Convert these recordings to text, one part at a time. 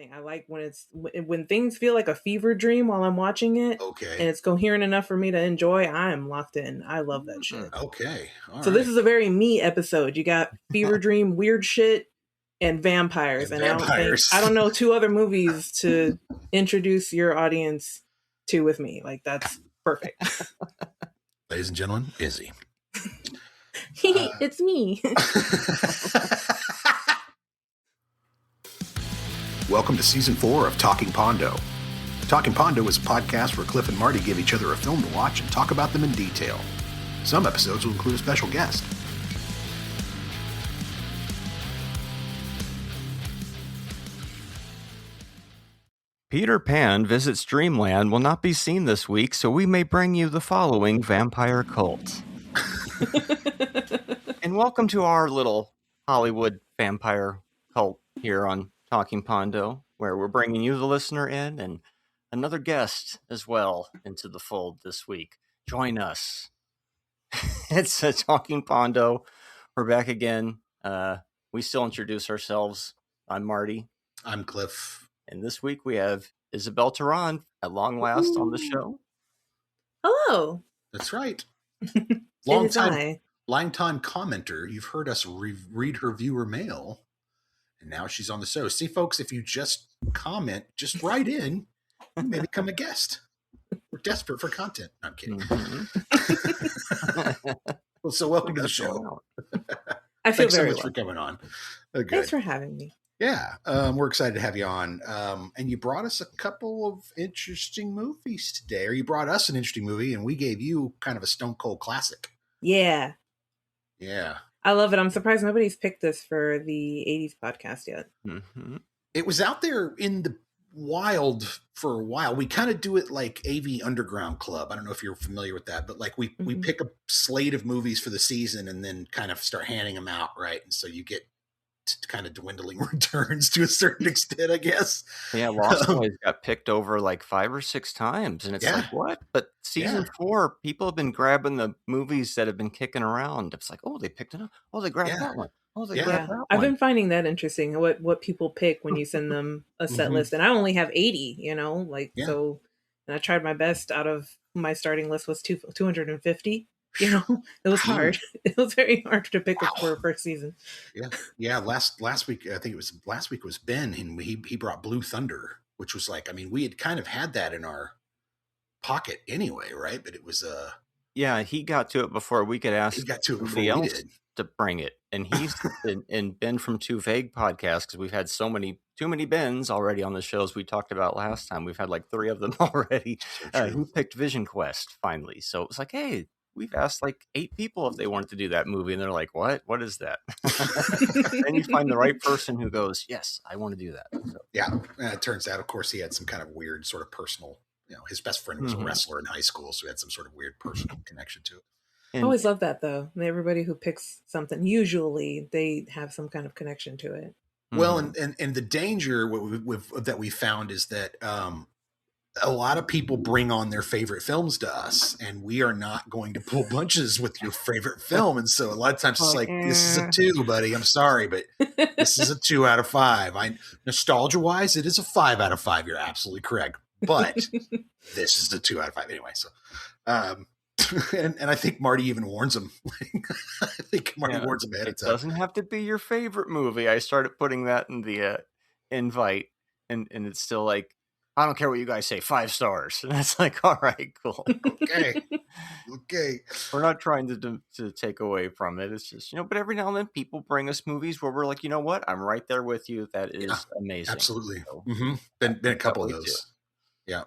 thing. I like when things feel like a fever dream while I'm watching it, Okay. and it's coherent enough for me to enjoy. I'm locked in. I love that shit. Okay. All so right. this is a very me episode. You got fever dream, weird shit, and vampires. And I don't know 2 other movies to introduce your audience to with me. Like, that's perfect. Ladies and gentlemen, Izzy. It's me. Welcome to Season 4 of Talking Pondo. Talking Pondo is a podcast where Cliff and Marty give each other a film to watch and talk about them in detail. Some episodes will include a special guest. Peter Pan Visits Dreamland will not be seen this week, so we may bring you the following vampire cult. And welcome to our little Hollywood vampire cult here on Talking Pondo, where we're bringing you, the listener, in and another guest as well into the fold this week. Join us. It's a Talking Pondo. We're back again. We still introduce ourselves. I'm Marty. I'm Cliff. And this week we have Isabel Teran at long last on the show. Hello. That's right. Long time commenter. You've heard us read her viewer mail, and now she's on the show. See, folks, if you just comment, just write in, you may become a guest. We're desperate for content. I'm kidding. Mm-hmm. Well, so welcome to the show. I feel Thanks very so much well. for coming on. Thanks for having me. Yeah, we're excited to have you on. And you brought us a couple of interesting movies today, or you brought us an interesting movie, and we gave you kind of a stone cold classic. Yeah. Yeah. I love it. I'm surprised nobody's picked this for the 80s podcast yet. Mm-hmm. It was out there in the wild for a while. We kind of do it like AV Underground Club. I don't know if you're familiar with that, but like we pick a slate of movies for the season and then kind of start handing them out, right? And so you get kind of dwindling returns to a certain extent, I guess. Yeah, Lost Boys got picked over like 5 or 6 times, and it's like, what? But season 4, people have been grabbing the movies that have been kicking around. It's like, oh, they picked it up. Oh, they grabbed that one. Oh, they grabbed that one. I've been finding that interesting, what people pick when you send them a set list. And I only have 80, so, and I tried my best. Out of my starting list was 250. It was hard. It was very hard to pick up for a first season. Yeah. Last week, I think it was last week was Ben, and he brought Blue Thunder, which was like, I mean, we had kind of had that in our pocket anyway, right? But it was yeah, he got to it before we could ask somebody else to bring it, and he's and Ben from Too Vague podcast, because we've had too many Bens already on the shows we talked about last time. We've had like 3 of them already. Who picked Vision Quest finally? So it was like, hey. We've asked like 8 people if they wanted to do that movie, and they're like, what is that? And you find the right person who goes, yes, I want to do that. So. Yeah. It turns out, of course, he had some kind of weird sort of personal, his best friend was a wrestler in high school, so he had some sort of weird personal connection to it. I always love that, though. Everybody who picks something, usually they have some kind of connection to it. Well, and the danger that we found is that a lot of people bring on their favorite films to us, and we are not going to pull bunches with your favorite film. And so a lot of times it's like, this is a 2, buddy. I'm sorry, but this is a 2 out of 5. Nostalgia wise, it is a 5 out of 5. You're absolutely correct. But this is the 2 out of 5 anyway. So, and I think Marty even warns him. I think Marty warns him ahead of time. It doesn't have to be your favorite movie. I started putting that in the invite, and it's still like, I don't care what you guys say, 5 stars. And that's like, all right, cool. Okay. We're not trying to take away from it. It's just, but every now and then people bring us movies where we're like, you know what? I'm right there with you. That is amazing. Absolutely. So, been a couple of those. Too. Yeah.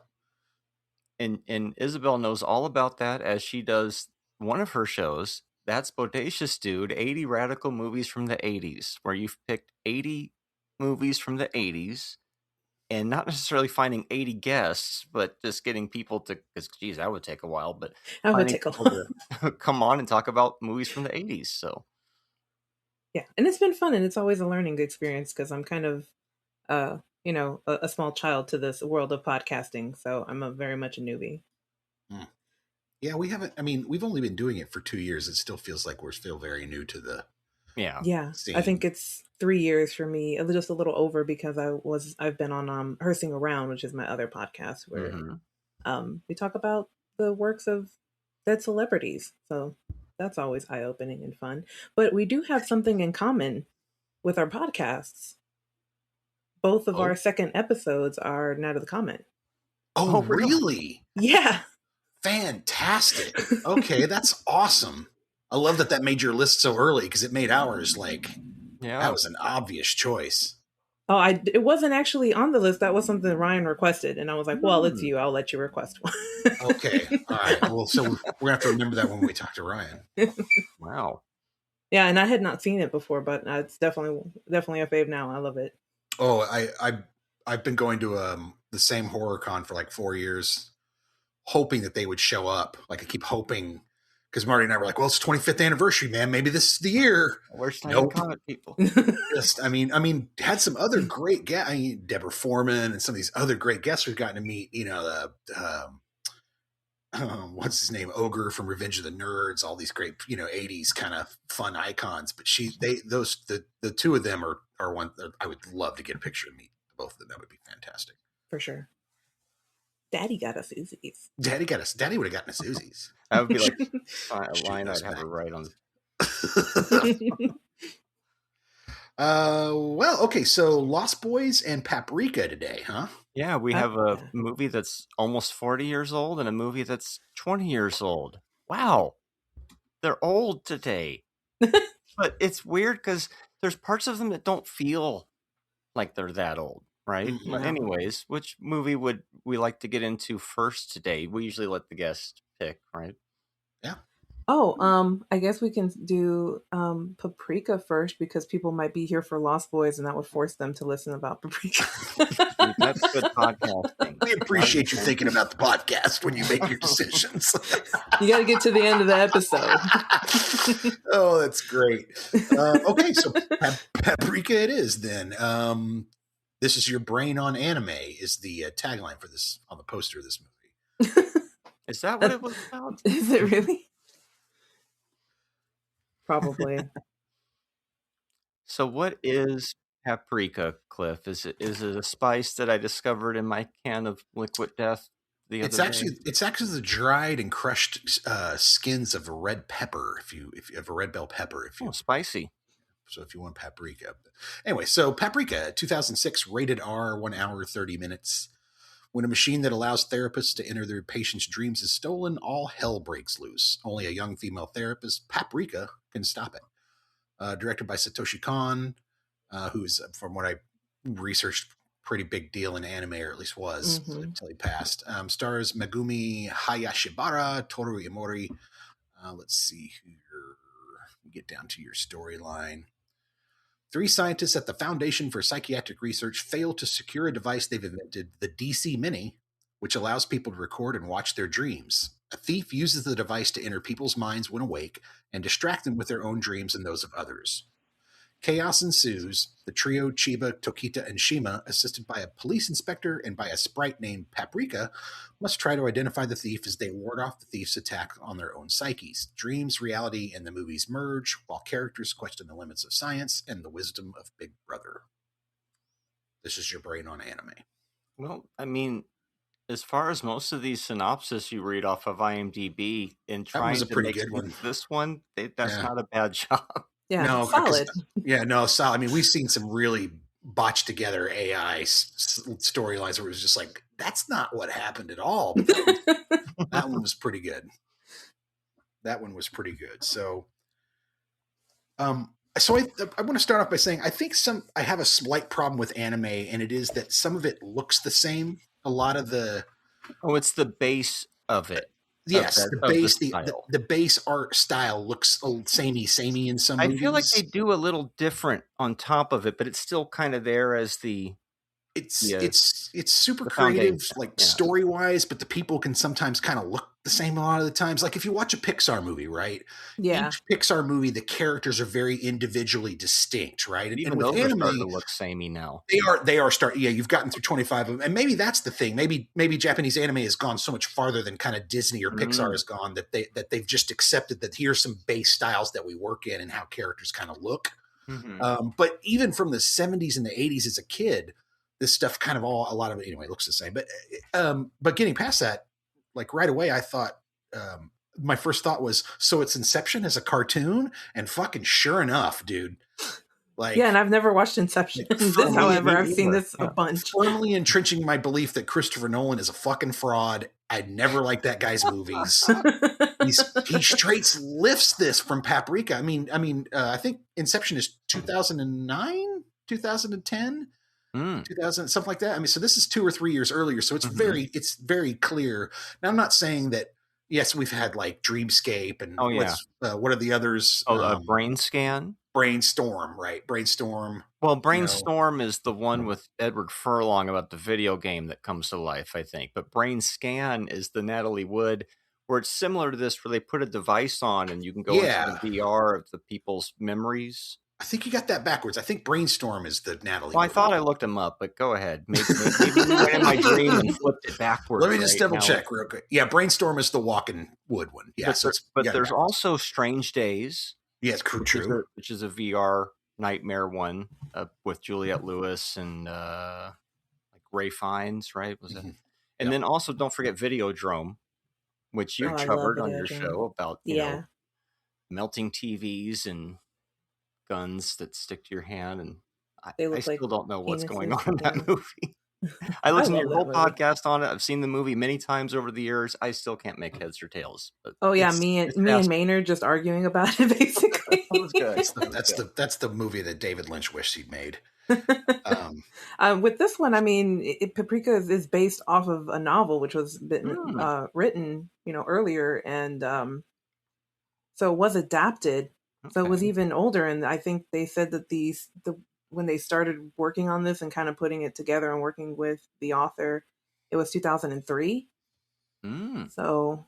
And Isabel knows all about that, as she does one of her shows. That's Bodacious Dude, 80 Radical Movies from the 80s, where you've picked 80 movies from the 80s. And not necessarily finding 80 guests, but just getting people to, because geez, that would take a while, but that would take a while to come on and talk about movies from the 80s. So, yeah. And it's been fun, and it's always a learning experience, because I'm kind of, a small child to this world of podcasting. So I'm very much a newbie. Yeah, we've only been doing it for 2 years. It still feels like we're still very new to the Yeah. I think it's 3 years for me, just a little over, because I've been on Hearsing Around, which is my other podcast where we talk about the works of dead celebrities. So that's always eye-opening and fun. But we do have something in common with our podcasts. Both of our second episodes are Night of the Comet. Oh, really? Yeah. Fantastic. Okay, that's awesome. I love that made your list so early, because it made ours that was an obvious choice. Oh, it wasn't actually on the list. That was something that Ryan requested, and I was like, "Well, it's you. I'll let you request one." Okay, all right. Well, so we're gonna have to remember that when we talk to Ryan. Wow. Yeah, and I had not seen it before, but it's definitely a fave now. I love it. Oh, I've been going to the same horror con for like 4 years, hoping that they would show up. Like, I keep hoping, because Marty and I were like, "Well, it's 25th anniversary, man. Maybe this is the year." Where's Night of the Comet people? I mean, had some other great guests. Deborah Foreman and some of these other great guests we've gotten to meet. What's his name? Ogre from Revenge of the Nerds. All these great, 80s kind of fun icons. But the two of them are one that I would love to get a picture of meet both of them. That would be fantastic. For sure. Daddy got us Uzis. Daddy would have gotten us Uzis. That would be like a line I'd have her write on. Well, okay, so Lost Boys and Paprika today, huh? Yeah, we have a movie that's almost 40 years old and a movie that's 20 years old. Wow. They're old today. But it's weird because there's parts of them that don't feel like they're that old, right? Mm-hmm. But anyways, which movie would we like to get into first today? We usually let the guest pick, right? Yeah. Oh, I guess we can do Paprika first, because people might be here for Lost Boys, and that would force them to listen about Paprika. That's good podcasting. We appreciate you thinking about the podcast when you make your decisions. You got to get to the end of the episode. Oh, that's great. Okay, so Paprika it is then. This is your brain on anime is the tagline for this on the poster of this movie. Is that what it was about? Is it really? Probably. So what is paprika, Cliff? Is it a spice that I discovered in my can of liquid death the other day? It's actually the dried and crushed skins of a red pepper. If you have a red bell pepper, spicy. So if you want paprika. Anyway, so Paprika, 2006, rated R, 1 hour, 30 minutes. When a machine that allows therapists to enter their patients' dreams is stolen, all hell breaks loose. Only a young female therapist, Paprika, can stop it. Directed by Satoshi Kon, who's, from what I researched, pretty big deal in anime, or at least was until he passed. Stars Megumi Hayashibara, Toru Imori. Let's see here. Get down to your storyline. 3 scientists at the Foundation for Psychiatric Research fail to secure a device they've invented, the DC Mini, which allows people to record and watch their dreams. A thief uses the device to enter people's minds when awake and distract them with their own dreams and those of others. Chaos ensues. The trio, Chiba, Tokita, and Shima, assisted by a police inspector and by a sprite named Paprika, must try to identify the thief as they ward off the thief's attack on their own psyches. Dreams, reality, and the movies merge, while characters question the limits of science and the wisdom of Big Brother. This is your brain on anime. Well, I mean, as far as most of these synopses you read off of IMDb in trying to make this one, that's not a bad job. Yeah, no, solid. Solid. I mean, we've seen some really botched together AI storylines where it was just like, that's not what happened at all. But that one was pretty good. So, I want to start off by saying I have a slight problem with anime, and it is that some of it looks the same. A lot of the it's the base of it. Yes, the base art style looks samey in some movies. I feel like they do a little different on top of it, but it's still kind of there as the it's super creative, like story wise, but the people can sometimes kind of look the same a lot of the times. Like if you watch a Pixar movie, right? Yeah. Each Pixar movie, the characters are very individually distinct, right? And with those anime, are starting to look samey now. They are starting. Yeah, you've gotten through 25 of them, and maybe that's the thing. Maybe Japanese anime has gone so much farther than kind of Disney or Pixar has gone that they've just accepted that here's some base styles that we work in and how characters kind of look. But even from the 70s and the 80s as a kid, this stuff kind of a lot of it anyway looks the same. But getting past that, like right away, I thought my first thought was, so it's Inception as a cartoon, and fucking sure enough, dude. Like, yeah, and I've never watched Inception. However, I've seen this a bunch. Firmly entrenching my belief that Christopher Nolan is a fucking fraud. I'd never liked that guy's movies. He straight lifts this from Paprika. I mean, I think Inception is 2009, 2010. 2000, something like that. I mean, so this is 2 or 3 years earlier. So it's very clear. Now, I'm not saying that, yes, we've had like Dreamscape and what are the others? Brain Scan. Brainstorm, right? Brainstorm. Well, Brainstorm is the one with Edward Furlong about the video game that comes to life, I think. But Brain Scan is the Natalie Wood, where it's similar to this, where they put a device on and you can go into the VR of the people's memories. I think you got that backwards. I think Brainstorm is the Natalie. Well, I thought I looked him up, but go ahead. Maybe you went in my dream and flipped it backwards. Let me just double check real quick. Yeah, Brainstorm is the Walking Wood one. Yeah, but there's also Strange Days. Yes, true. Which is a VR nightmare one with Juliette Lewis and like Ray Fiennes, right? Was it? And then also don't forget Videodrome, which you covered on your show about you know melting TVs and guns that stick to your hand, and I still don't know what's going on in that movie. I listened to your whole podcast on it. I've seen the movie many times over the years. I still can't make heads or tails. Me and Maynard just arguing about it basically. That was good. That's the movie that David Lynch wished he'd made. With this one, I mean, Paprika is based off of a novel which was written, earlier, and so it was adapted. So it was even older, and I think they said that when they started working on this and kind of putting it together and working with the author, it was 2003. So,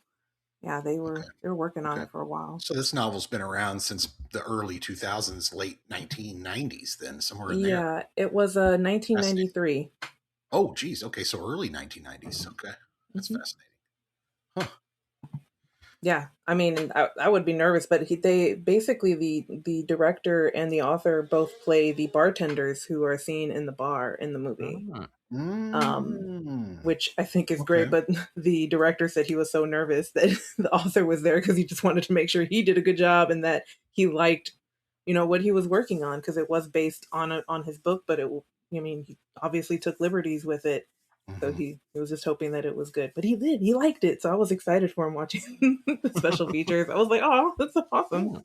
yeah, they were working on it for a while. So this novel's been around since the early 2000s, late 1990s. Then somewhere in there. Yeah, it was 1993. Oh, geez. Okay, so early 1990s. Okay, that's fascinating. Huh. Yeah, I mean, I would be nervous, but the director and the author both play the bartenders who are seen in the bar in the movie, which I think is great. But the director said he was so nervous that the author was there because he just wanted to make sure he did a good job and that he liked, what he was working on, because it was based on his book, but he obviously took liberties with it. So he was just hoping that it was good, but he did. He liked it, so I was excited for him watching the special features. I was like, "Oh, that's awesome!"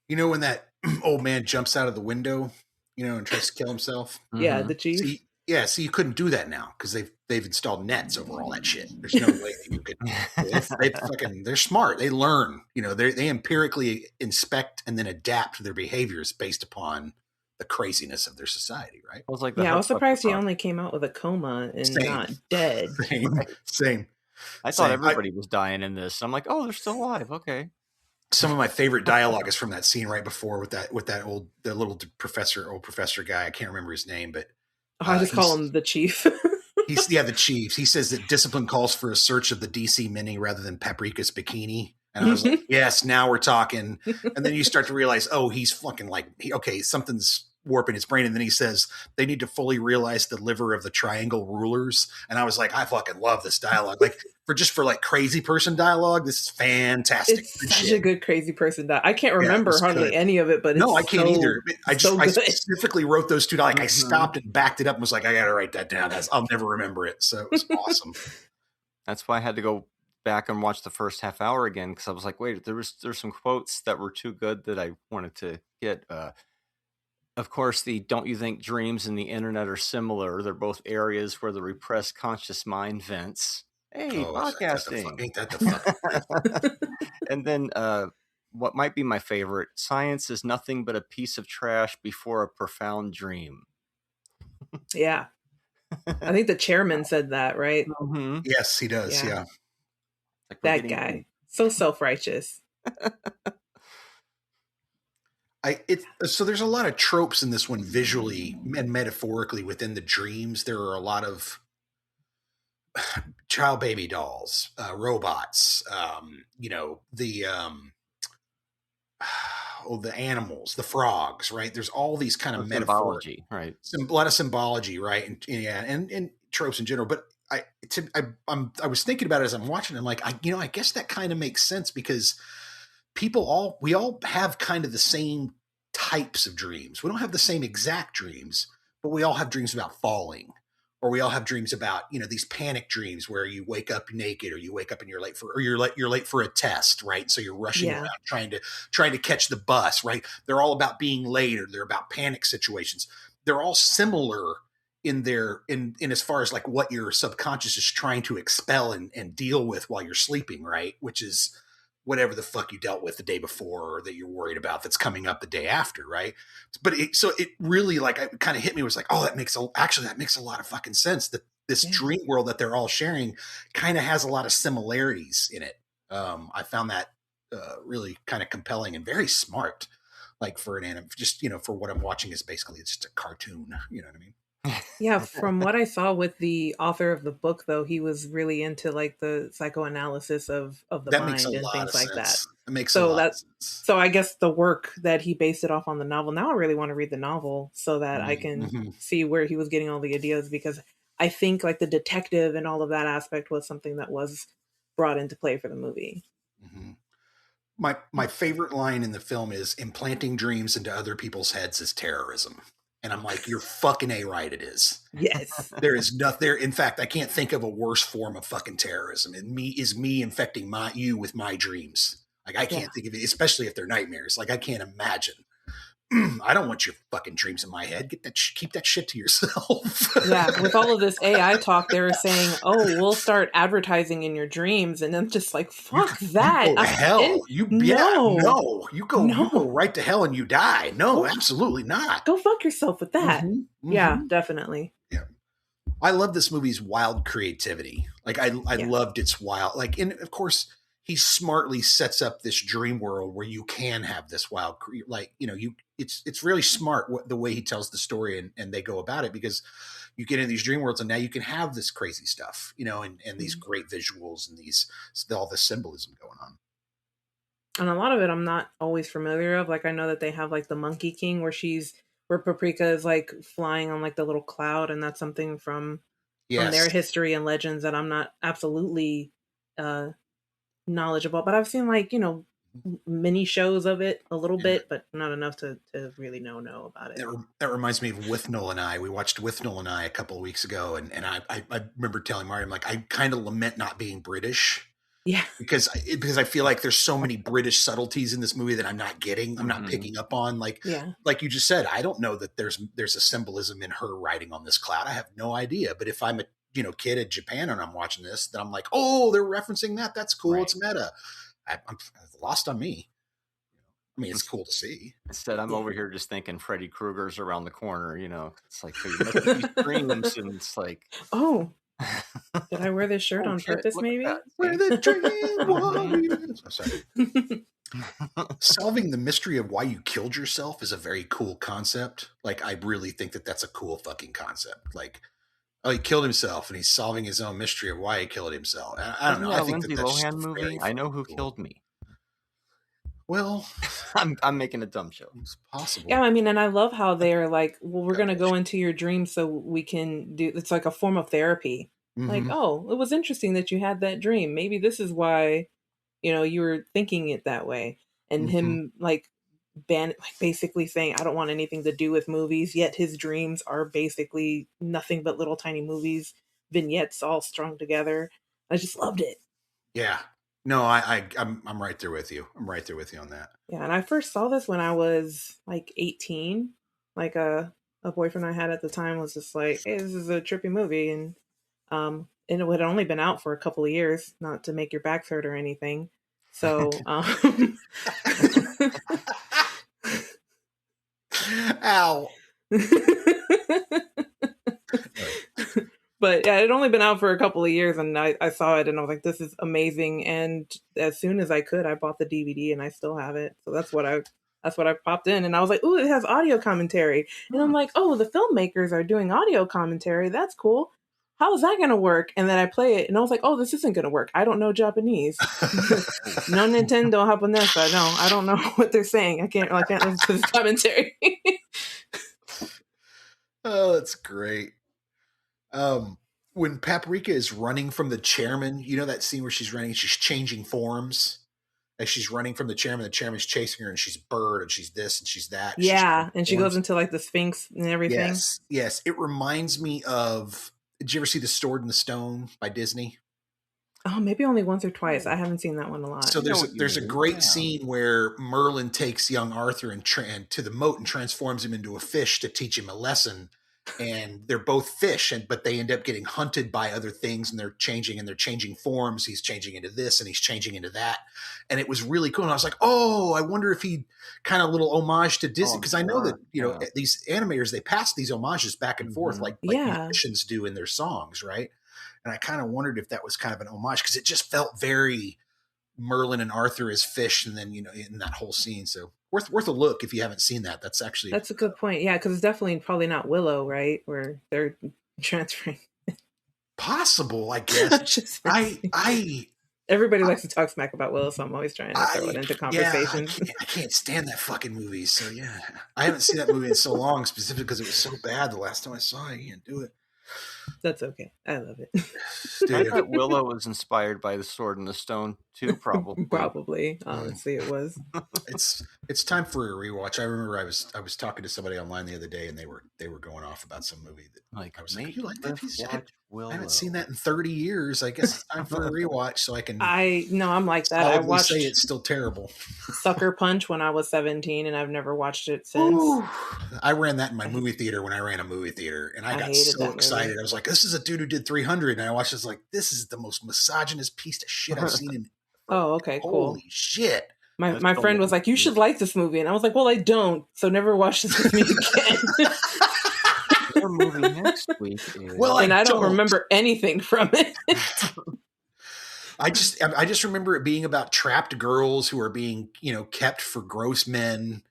When that old man jumps out of the window, and tries to kill himself. Yeah, the chief. So you couldn't do that now because they've installed nets over all that shit. There's no way that you could. They're smart. They learn. They empirically inspect and then adapt their behaviors based upon the craziness of their society, right? I was surprised he only came out with a coma and not dead. Same. I thought everybody was dying in this. I'm like, oh, they're still alive. Okay. Some of my favorite dialogue is from that scene right before with that little professor guy. I can't remember his name, but I just call him the chief. He's the chief. He says that discipline calls for a search of the DC Mini rather than Paprika's bikini. And I was like, yes, now we're talking. And then you start to realize, oh, he's fucking something's warping his brain. And then he says they need to fully realize the liver of the triangle rulers. And I was like, I fucking love this dialogue. For crazy person dialogue, this is fantastic. It's such a good crazy person dialogue. I can't remember hardly any of it, but I can't either. I specifically wrote those two. I stopped and backed it up and was like, I got to write that down. I'll never remember it. So it was awesome. That's why I had to go back and watch the first half hour again, because I was like, wait, there's some quotes that were too good that I wanted to get. Of course, don't you think dreams and the internet are similar? They're both areas where the repressed conscious mind vents. Hey, podcasting. Ain't that the fuck? And then what might be my favorite, science is nothing but a piece of trash before a profound dream. Yeah. I think the chairman said that, right? Mm-hmm. Yes, he does. Yeah. Like that guy. So self-righteous. So there's a lot of tropes in this one visually and metaphorically within the dreams. There are a lot of child baby dolls, robots, the animals, the frogs, right? There's all these kind of symbology, right? A lot of symbology, right? And tropes in general. But I was thinking about it as I'm watching. I'm like, I guess that kind of makes sense because we all have kind of the same types of dreams. We don't have the same exact dreams, but we all have dreams about falling, or we all have dreams about, these panic dreams where you wake up naked, or you wake up and you're late for a test, right? So you're rushing around trying to catch the bus, right? They're all about being late, or they're about panic situations. They're all similar in as far as like what your subconscious is trying to expel and deal with while you're sleeping, right? Which is whatever the fuck you dealt with the day before, or that you're worried about that's coming up the day after, right? But it really, like, it kind of hit me. It was like, oh, that makes a lot of fucking sense, that this dream world that they're all sharing kind of has a lot of similarities in it. I found that really kind of compelling and very smart, like for an anime, just, for what I'm watching is basically it's just a cartoon, you know what I mean? Yeah, from what I saw with the author of the book, though, he was really into like the psychoanalysis of the mind and things like that. It makes a lot of sense. So I guess the work that he based it off on the novel. Now I really want to read the novel so that I can see where he was getting all the ideas, because I think like the detective and all of that aspect was something that was brought into play for the movie. Mm-hmm. My favorite line in the film is, implanting dreams into other people's heads is terrorism. And I'm like, you're fucking right, it is. Yes. There is nothing there. In fact, I can't think of a worse form of fucking terrorism. And me infecting you with my dreams. Like, I can't think of it, especially if they're nightmares. Like, I can't imagine. I don't want your fucking dreams in my head. Keep that shit to yourself. Yeah, with all of this AI talk, they were saying, "Oh, we'll start advertising in your dreams," and I'm just like, "Fuck that!" You go to hell. You go right to hell and you die. No, absolutely not. Go fuck yourself with that. Mm-hmm. Yeah, definitely. Yeah, I love this movie's wild creativity. Like, I loved its wild. Like, and of course, he smartly sets up this dream world where you can have this wild, it's really smart the way he tells the story and they go about it, because you get in these dream worlds and now you can have this crazy stuff, and these great visuals and all the symbolism going on. And a lot of it I'm not always familiar of. Like, I know that they have like the Monkey King where Paprika is like flying on like the little cloud, and that's something from their history and legends that I'm not absolutely knowledgeable, but I've seen like mini shows of it a little bit, but not enough to really know about it. That reminds me of Withnull and I. We watched Withnull and I a couple of weeks ago, and I remember telling Marty, I'm like, I kind of lament not being British. Yeah, because I feel like there's so many British subtleties in this movie that I'm not getting. I'm not picking up on. Like you just said, I don't know that there's a symbolism in her riding on this cloud. I have no idea. But if I'm a kid in Japan and I'm watching this, then I'm like, oh, they're referencing that. That's cool. Right. It's meta. I'm lost on me. I mean, it's cool to see. Instead, I'm over here just thinking Freddy Krueger's around the corner. It's like these dreams, and it's like, oh, did I wear this shirt on purpose? Maybe where the dream was. Sorry. Solving the mystery of why you killed yourself is a very cool concept. Like, I really think that's a cool fucking concept. Like, oh, he killed himself, and he's solving his own mystery of why he killed himself. I don't know. I think Lindsay Lohan movie. I Know Who Killed Me. Well, I'm making a dumb joke. It's possible. Yeah, I mean, and I love how they're like, well, we're going to go into your dreams so we can do. It's like a form of therapy. Mm-hmm. Like, oh, it was interesting that you had that dream. Maybe this is why, you were thinking it that way. And him basically saying, I don't want anything to do with movies, yet his dreams are basically nothing but little tiny movies, vignettes all strung together. I just loved it. Yeah. No, I'm right there with you. I'm right there with you on that. Yeah, and I first saw this when I was like 18. Like a boyfriend I had at the time was just like, hey, this is a trippy movie, and it had only been out for a couple of years, not to make your back hurt or anything. So ow. But yeah, it had only been out for a couple of years, and I saw it, and I was like, "This is amazing!" And as soon as I could, I bought the DVD, and I still have it. So that's what I popped in, and I was like, "Ooh, it has audio commentary," and I'm like, "Oh, the filmmakers are doing audio commentary. That's cool. How is that going to work?" And then I play it, and I was like, "Oh, this isn't going to work. I don't know Japanese. No Nintendo japonesa. No, I don't know what they're saying. I can't listen to this commentary." Oh, that's great. When Paprika is running from the chairman, you know that scene where she's running, she's changing forms as she's running from the chairman's chasing her, and she's bird, and she's this, and she's that. Yeah, and she goes into like the Sphinx and everything. Yes. It reminds me of, did you ever see The Sword in the Stone by Disney? Oh, maybe only once or twice. I haven't seen that one a lot. So there's a great scene where Merlin takes young Arthur and to the moat and transforms him into a fish to teach him a lesson. And they're both fish, but they end up getting hunted by other things, and they're changing forms. He's changing into this, and he's changing into that, and it was really cool. And I was like, oh, I wonder if he kind of little homage to Disney, because I know that these animators, they pass these homages back and forth like musicians do in their songs, right? And I kind of wondered if that was kind of an homage, because it just felt very Merlin and Arthur as fish, and then in that whole scene. So worth a look if you haven't seen that. That's a good point. Yeah, because it's definitely probably not Willow, right? Where they're transferring. Possible, I guess. Everybody likes to talk smack about Willow, so I'm always trying to throw it into conversations. I can't stand that fucking movie. So yeah, I haven't seen that movie in so long, specifically because it was so bad the last time I saw it. You can't do it. That's okay. I love it. I thought Willow was inspired by The Sword in the Stone too, probably. Probably. Honestly, it was. It's time for a rewatch. I remember I was talking to somebody online the other day, and they were going off about some movie that I was like, "You like that piece of shit? I haven't seen that in 30 years. I guess it's time for a rewatch so I can." I'm like that. I watched say it's still terrible. Sucker Punch when I was 17, and I've never watched it since. Ooh. I ran that in my movie theater when I ran a movie theater, and I got so excited. Movie. I was like, "This is a dude who did 300," and I watched this like, "This is the most misogynist piece of shit I've seen in." Oh, okay, cool. Holy shit. My friend was like, "You should like this movie." And I was like, "Well, I don't. So never watch this with me again." Our movie next week is... Well, and I don't remember anything from it. I just remember it being about trapped girls who are being, kept for gross men,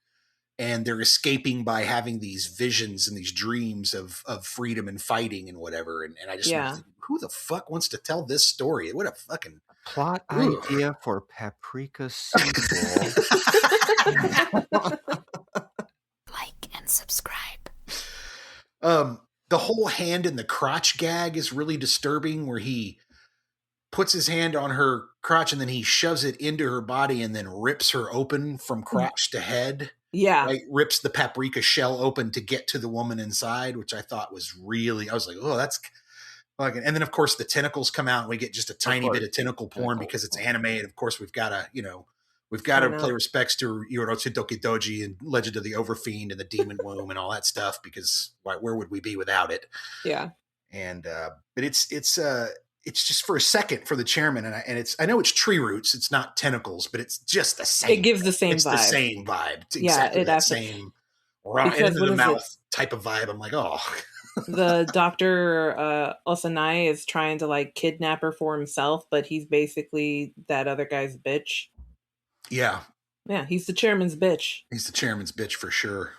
and they're escaping by having these visions and these dreams of freedom and fighting and whatever. And I just remember thinking, who the fuck wants to tell this story? What a fucking plot idea for Paprika sequel. Like and subscribe. The whole hand in the crotch gag is really disturbing, where he puts his hand on her crotch and then he shoves it into her body and then rips her open from crotch to head. Yeah. Right? Rips the paprika shell open to get to the woman inside, which I thought was really, I was like, oh, that's fucking. And then of course the tentacles come out and we get just a tiny bit of tentacle porn because it's anime. And of course we've got to pay respects to Yorotsu Dokidoji and Legend of the Overfiend and the Demon Womb and all that stuff, because where would we be without it? Yeah. And but it's just for a second for the chairman, and I know it's tree roots, it's not tentacles, but it's just the same. It gives the same vibe. It's the same vibe. It's exactly that same into the mouth type of vibe. I'm like, oh. The Dr. Osanai is trying to like kidnap her for himself, but he's basically that other guy's bitch. Yeah. Yeah, he's the chairman's bitch. He's the chairman's bitch for sure.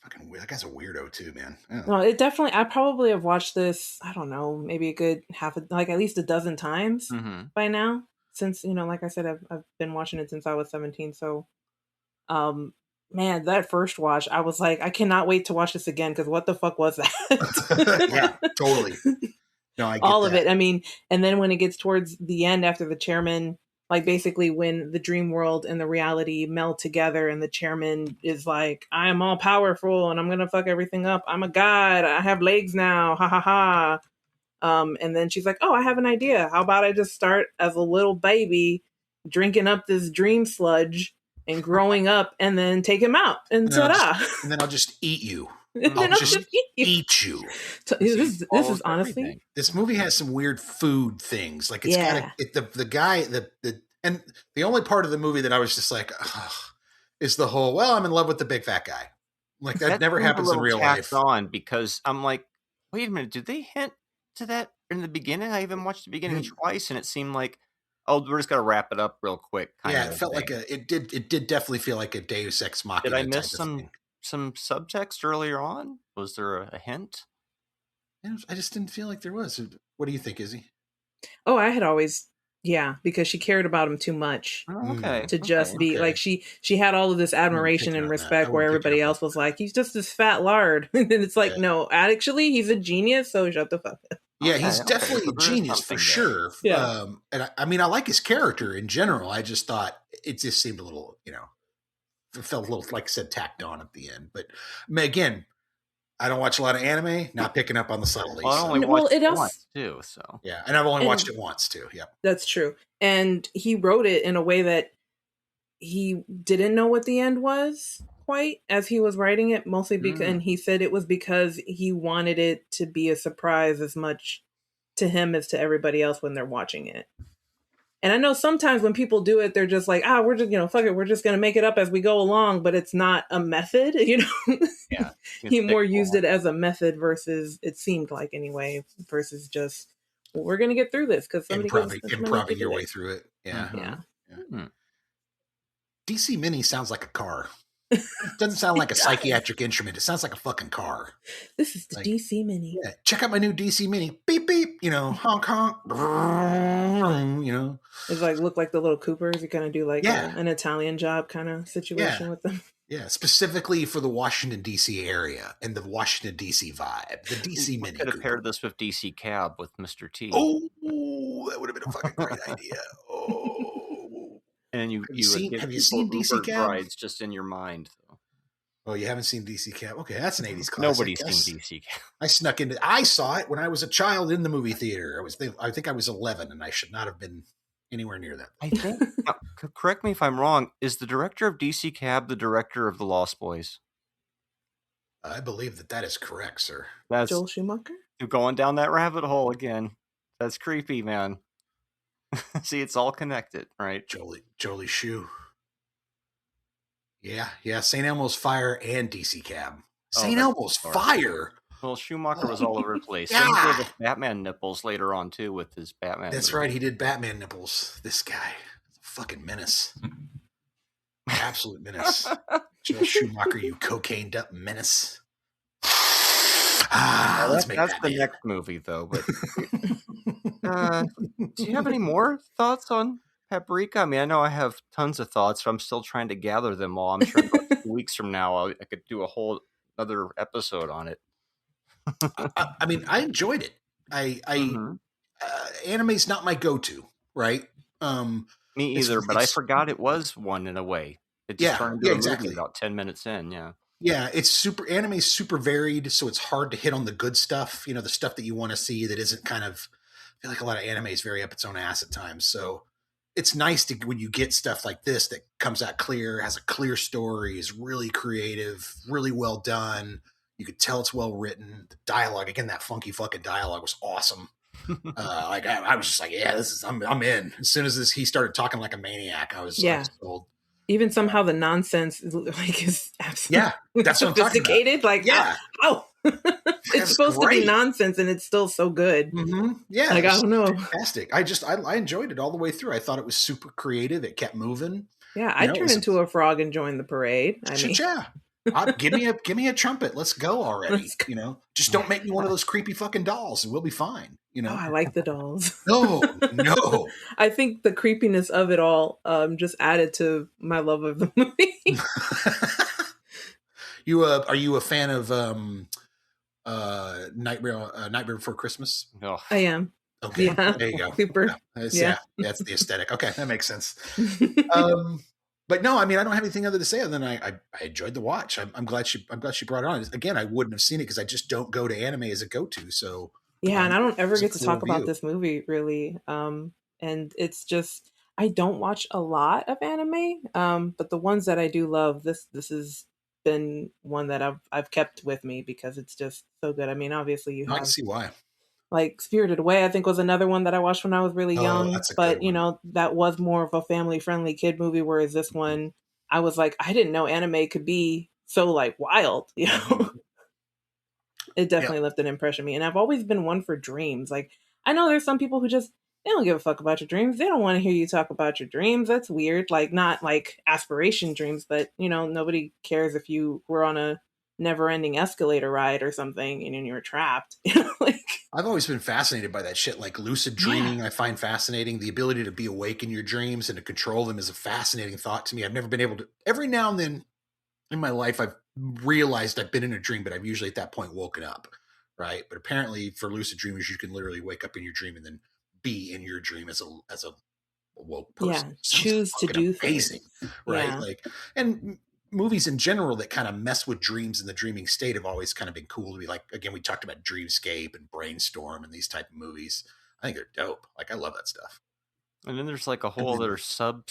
Fucking that guy's a weirdo too, man. No, it definitely. I probably have watched this. I don't know, maybe a good at least a dozen times by now. Since like I said, I've been watching it since I was 17. So, man, that first watch, I was like, I cannot wait to watch this again, because what the fuck was that? Yeah, totally. No, I get all of it. I mean, and then when it gets towards the end, after the chairman. Like, basically, when the dream world and the reality meld together and the chairman is like, I am all powerful and I'm going to fuck everything up. I'm a god. I have legs now. Ha ha ha. And then she's like, oh, I have an idea. How about I just start as a little baby drinking up this dream sludge and growing up and then take him out. And ta-da. And then I'll just eat you. I'll just eat you. This is honestly everything. This movie has some weird food things. Like it's got the guy and the only part of the movie that I was just like, is the whole, well, I'm in love with the big fat guy. Like that never happens in real life. On because I'm like, wait a minute, did they hint to that in the beginning. I even watched the beginning twice, and it seemed like, oh, we're just gonna wrap it up real quick. It felt like it did definitely feel like a Deus Ex Machina. Did I miss some subtext earlier on? Was there a hint? I just didn't feel like there was. What do you think, Izzy? Oh, I had always, because she cared about him too much to just be like, she had all of this admiration and respect where everybody else was like, he's just this fat lard. And it's like, no, actually, he's a genius, so shut the fuck up. Yeah, he's definitely a genius for sure. Yeah. And I mean, I like his character in general. I just thought it just seemed a little, it felt a little, like I said, tacked on at the end. But again, I don't watch a lot of anime, not picking up on the subtleties. Well, I only watched it once too, so. Yeah, and I've only watched it once too, yeah. That's true. And he wrote it in a way that he didn't know what the end was quite as he was writing it, mostly because, and he said it was because he wanted it to be a surprise as much to him as to everybody else when they're watching it. And I know sometimes when people do it, they're just like, we're just, fuck it, we're just going to make it up as we go along, but it's not a method, Yeah. He more used it as a method versus, it seemed like anyway, versus just, well, we're going to get through this because somebody improving your way through it. Yeah. Yeah. Mm-hmm. DC Mini sounds like a car. It doesn't sound like a psychiatric instrument. It sounds like a fucking car. This is the DC Mini. Yeah, check out my new DC Mini. Beep beep. Honk honk. It's like look like the little Coopers. You kind of do like an Italian job kind of situation with them. Yeah, specifically for the Washington D.C. area and the Washington D.C. vibe. The DC Mini. Could have paired this with DC Cab with Mr. T. Oh, that would have been a fucking great idea. Oh. And have you seen DC Cab? Rides just in your mind, though. Oh, you haven't seen DC Cab? Okay, that's an 80s classic. Nobody's seen DC Cab. I saw it when I was a child in the movie theater. I think I was 11, and I should not have been anywhere near that. I think. Correct me if I'm wrong. Is the director of DC Cab the director of The Lost Boys? I believe that is correct, sir. That's Joel Schumacher. You're going down that rabbit hole again. That's creepy, man. See, it's all connected, right? Jolie Shoe. Yeah. St. Elmo's Fire and DC Cab. St. Elmo's Fire? Well, Schumacher was all over the place. Same with the Batman nipples later on, too, with his Batman. That's right. He did Batman nipples. This guy. Fucking menace. Absolute menace. Joel Schumacher, you cocained up menace. That's the next movie, though. But do you have any more thoughts on Paprika? I mean, I know I have tons of thoughts, but I'm still trying to gather them all. I'm sure 2 weeks from now, I could do a whole other episode on it. I mean, I enjoyed it. Anime's not my go-to, right? Me either, but I forgot it was one in a way. It just turned into a movie about 10 minutes in, Yeah, anime's super varied, so it's hard to hit on the good stuff, the stuff that you want to see that isn't kind of, I feel like a lot of anime is very up its own ass at times. So it's nice when you get stuff like this that comes out clear, has a clear story, is really creative, really well done. You could tell it's well written. The dialogue, again, that funky fucking dialogue was awesome. I was just like, I'm in. As soon as he started talking like a maniac, I was sold. Even somehow the nonsense is absolutely that's sophisticated. Like, it's supposed to be nonsense, and it's still so good. Mm-hmm. Yeah, like I don't know, fantastic. I enjoyed it all the way through. I thought it was super creative. It kept moving. Yeah, I turned into a frog and joined the parade. Give me a trumpet. Let's go already. Just don't make me one of those creepy fucking dolls, and we'll be fine. I like the dolls. No. I think the creepiness of it all just added to my love of the movie. Are you a fan of Nightmare Before Christmas? Oh. I am. Okay, there you go. Super. That's the aesthetic. Okay, that makes sense. But no, I mean, I don't have anything other to say other than I enjoyed the watch. I'm glad she brought it on. Again, I wouldn't have seen it because I just don't go to anime as a go-to. So and I don't ever get to talk about this movie really. And it's just I don't watch a lot of anime, but the ones that I do love, this has been one that I've kept with me because it's just so good. I mean, obviously I can see why. Like Spirited Away, I think was another one that I watched when I was really young, but that was more of a family-friendly kid movie. Whereas this one, I was like, I didn't know anime could be so like wild, It definitely left an impression on me. And I've always been one for dreams. Like, I know there's some people who just, they don't give a fuck about your dreams. They don't want to hear you talk about your dreams. That's weird. Like, not like aspiration dreams, but, you know, nobody cares if you were on a never-ending escalator ride or something and you were trapped. Like, I've always been fascinated by that shit. Like lucid dreaming, I find fascinating. The ability to be awake in your dreams and to control them is a fascinating thought to me. I've never been able to. Every now and then in my life, I've realized I've been in a dream, but I've usually at that point woken up, right? But apparently, for lucid dreamers, you can literally wake up in your dream and then be in your dream as a woke person. Yeah, choose to do amazing, things, right? Like, and movies in general that kind of mess with dreams and the dreaming state have always kind of been cool to be. Like, again, we talked about Dreamscape and Brainstorm and these type of movies. I think they're dope. Like, I love that stuff. And then there's like a whole other sub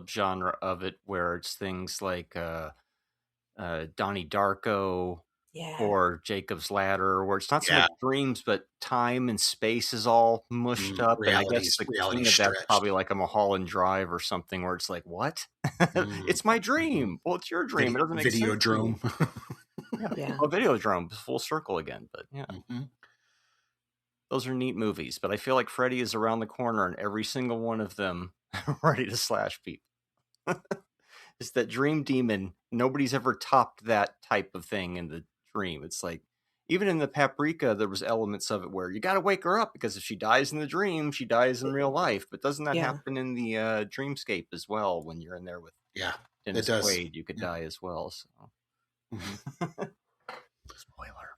genre of it where it's things like Donnie Darko or Jacob's Ladder, where it's not so much dreams, but time and space is all mushed up. And I guess the king of that's probably like a Mulholland Drive or something, where it's like, what? It's my dream. Well, it's your dream. It doesn't make sense. Videodrome. Oh, Videodrome, full circle again. But those are neat movies. But I feel like Freddy is around the corner, and every single one of them ready to slash people. It's that dream demon. Nobody's ever topped that type of thing in the dream. It's like, even in the Paprika, there was elements of it where you got to wake her up, because if she dies in the dream, she dies in real life. But doesn't that happen in the Dreamscape as well? When you're in there with Dennis Quaid, you could die as well. So. Spoiler.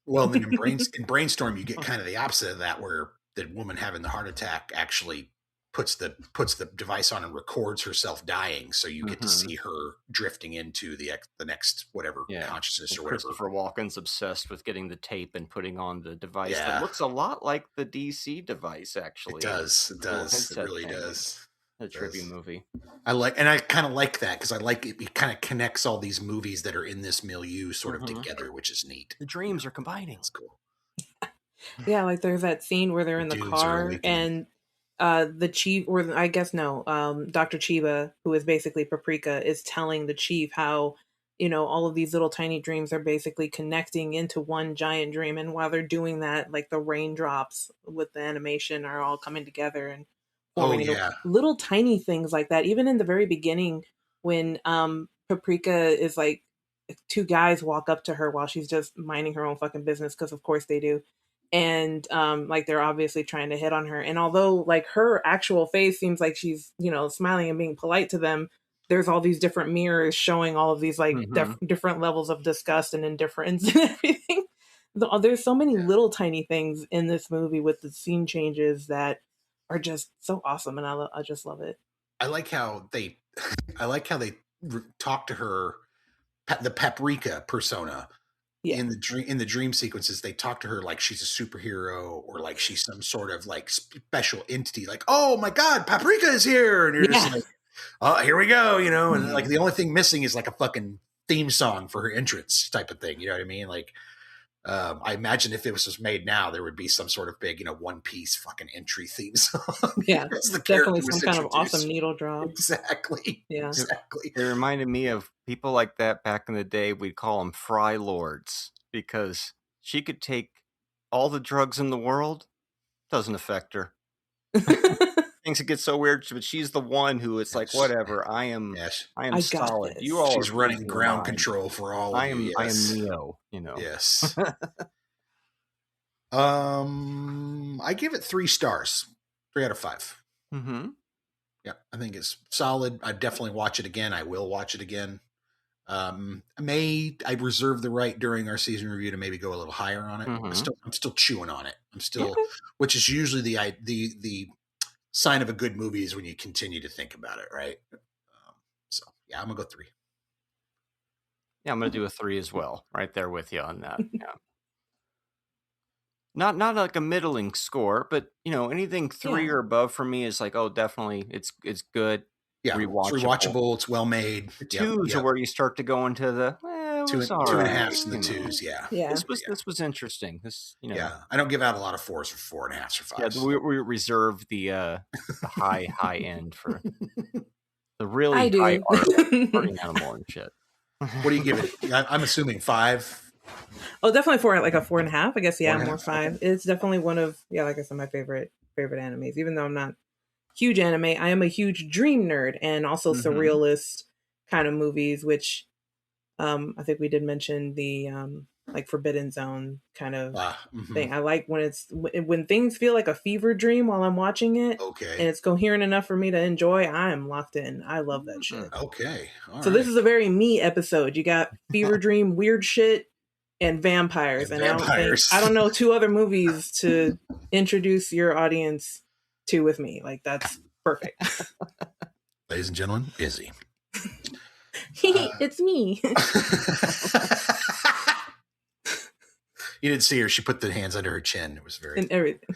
Well, then in Brainstorm, you get kind of the opposite of that, where the woman having the heart attack actually puts the device on and records herself dying, so you get to see her drifting into the next whatever consciousness or whatever. Christopher Walken's obsessed with getting the tape and putting on the device that looks a lot like the DC device. Actually, it does. It really does. A tribute movie. I kind of like that, because I like it. It kind of connects all these movies that are in this milieu sort of together, which is neat. The dreams are combining. It's cool. Yeah, like there's that scene where they're in the car and the chief, or I guess Dr. Chiba, who is basically Paprika, is telling the chief how, you know, all of these little tiny dreams are basically connecting into one giant dream, and while they're doing that, like the raindrops with the animation are all coming together and forming little tiny things like that. Even in the very beginning, when Paprika is like, two guys walk up to her while she's just minding her own fucking business, because of course they do. And like they're obviously trying to hit on her. And although like her actual face seems like she's, you know, smiling and being polite to them, there's all these different mirrors showing all of these like different levels of disgust and indifference and everything. There's so many little tiny things in this movie with the scene changes that are just so awesome, and I just love it. I like how they talk to her, the Paprika persona. In the dream sequences, they talk to her like she's a superhero, or like she's some sort of like special entity. Like, oh my God, Paprika is here, and you're just like, oh, here we go, you know. And like the only thing missing is like a fucking theme song for her entrance type of thing. You know what I mean? Like, I imagine if it was just made now, there would be some sort of big, you know, One Piece fucking entry theme song. Yeah, definitely some kind of awesome needle drop. Exactly. Yeah, exactly. It reminded me of people like that back in the day. We'd call them Fry Lords, because she could take all the drugs in the world, doesn't affect her. Things that get so weird, but she's the one who it's like, whatever. I am solid. You all, she's running ground control for all of you. I am Neo. You know. Yes. I give it 3 stars, 3 out of 5. Yeah, I think it's solid. I'd definitely watch it again. I will watch it again. I reserve the right during our season review to maybe go a little higher on it. I'm still chewing on it. Which is usually the sign of a good movie is when you continue to think about it, right? So yeah, I'm gonna go 3. Yeah, I'm gonna do a 3 as well. Right there with you on that. Yeah. Not like a middling score, but you know, anything 3 or above for me is like, oh, definitely, it's good. Yeah, rewatchable. It's well made. The 2s are where you start to go into the 2.5s and the 2s. Yeah. This was interesting. This, you know, I don't give out a lot of 4s or 4.5s or 5s. Yeah, we reserve the high end for the really high art animal and shit. What do you give it? I'm assuming 5. Oh, definitely like a 4.5. I guess, yeah, more 5. Okay. It's definitely one of, like I said, my favorite animes. Even though I'm not huge anime, I am a huge dream nerd and also surrealist kind of movies, which I think we did mention the like Forbidden Zone kind of thing. I like when things feel like a fever dream while I'm watching it. Okay. And it's coherent enough for me to enjoy. I am locked in. I love that shit. Okay. All so right. This is a very me episode. You got fever dream, weird shit, and vampires. And I don't know 2 other movies to introduce your audience to with me. Like, that's perfect. Ladies and gentlemen, Izzy. It's me. You didn't see her. She put the hands under her chin. It was very... And everything.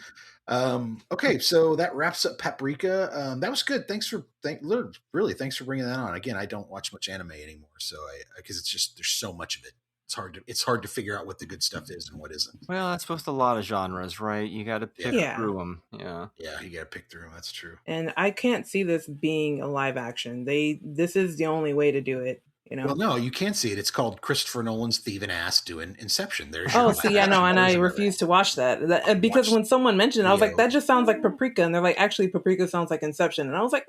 Okay, so that wraps up Paprika. That was good. Thanks for bringing that on. Again, I don't watch much anime anymore, so because it's just there's so much of it. It's hard to figure out what the good stuff is and what isn't. Well, that's with a lot of genres, right? You got to pick through them. Yeah, you got to pick through them. That's true. And I can't see this being a live action. This is the only way to do it. You know? Well, no, you can't see it. It's called Christopher Nolan's thieving ass doing Inception. There's and I refuse to watch that because when someone mentioned it, I was like, that just sounds like Paprika, and they're like, actually, Paprika sounds like Inception, and I was like,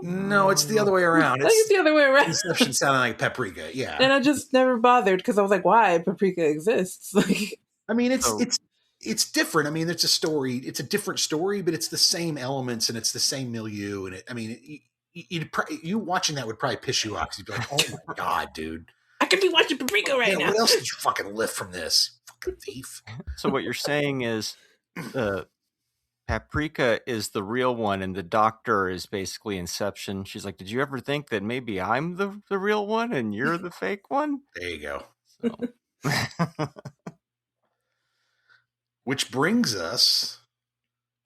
no, it's the other way around. It's the other way around. Inception sounded like Paprika, yeah. And I just never bothered because I was like, why Paprika exists? I mean, it's different. I mean, it's a story. It's a different story, but it's the same elements and it's the same milieu. And you watching that would probably piss you off because you'd be like, oh my God, dude. I could be watching Paprika right now. What else did you fucking lift from this? Fucking thief. So what you're saying is Paprika is the real one and the doctor is basically Inception. She's like, did you ever think that maybe I'm the real one and you're the fake one? There you go. So. Which brings us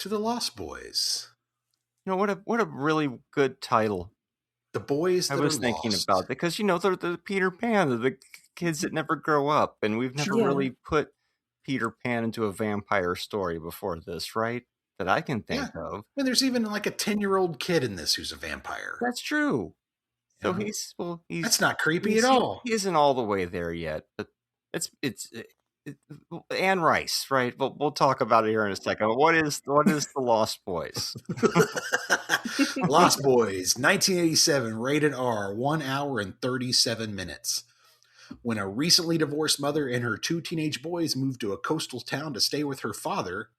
to The Lost Boys. You know, what a really good title. The Boys That Are Lost. I was thinking about because, they're the Peter Pan, they're the kids that never grow up. And we've never really put Peter Pan into a vampire story before this, right? That I can think of. And there's even like a 10-year-old kid in this who's a vampire. That's true. So he's that's not creepy at all. He isn't all the way there yet, but it's Anne Rice, right? We'll talk about it here in a second. What is the Lost Boys? Lost Boys, 1987, rated R, 1 hour and 37 minutes. When a recently divorced mother and her 2 teenage boys move to a coastal town to stay with her father,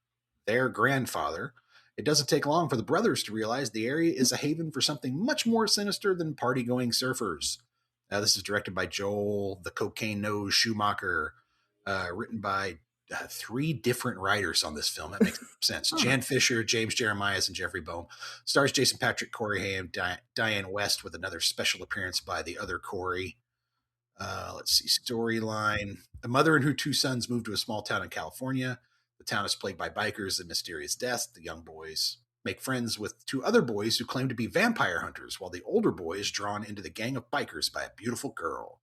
their grandfather, it doesn't take long for the brothers to realize the area is a haven for something much more sinister than party-going surfers. Now, this is directed by Joel the Cocaine Nose Schumacher, written by 3 different writers on this film. That makes sense. Jan Fisher, James Jeremias, and Jeffrey Boehm. Stars Jason Patrick, Corey Haim, Diane West, with another special appearance by the other Corey. Let's see. Storyline. A mother and her 2 sons move to a small town in California. The town is plagued by bikers and mysterious deaths. The young boys make friends with 2 other boys who claim to be vampire hunters, while the older boy is drawn into the gang of bikers by a beautiful girl.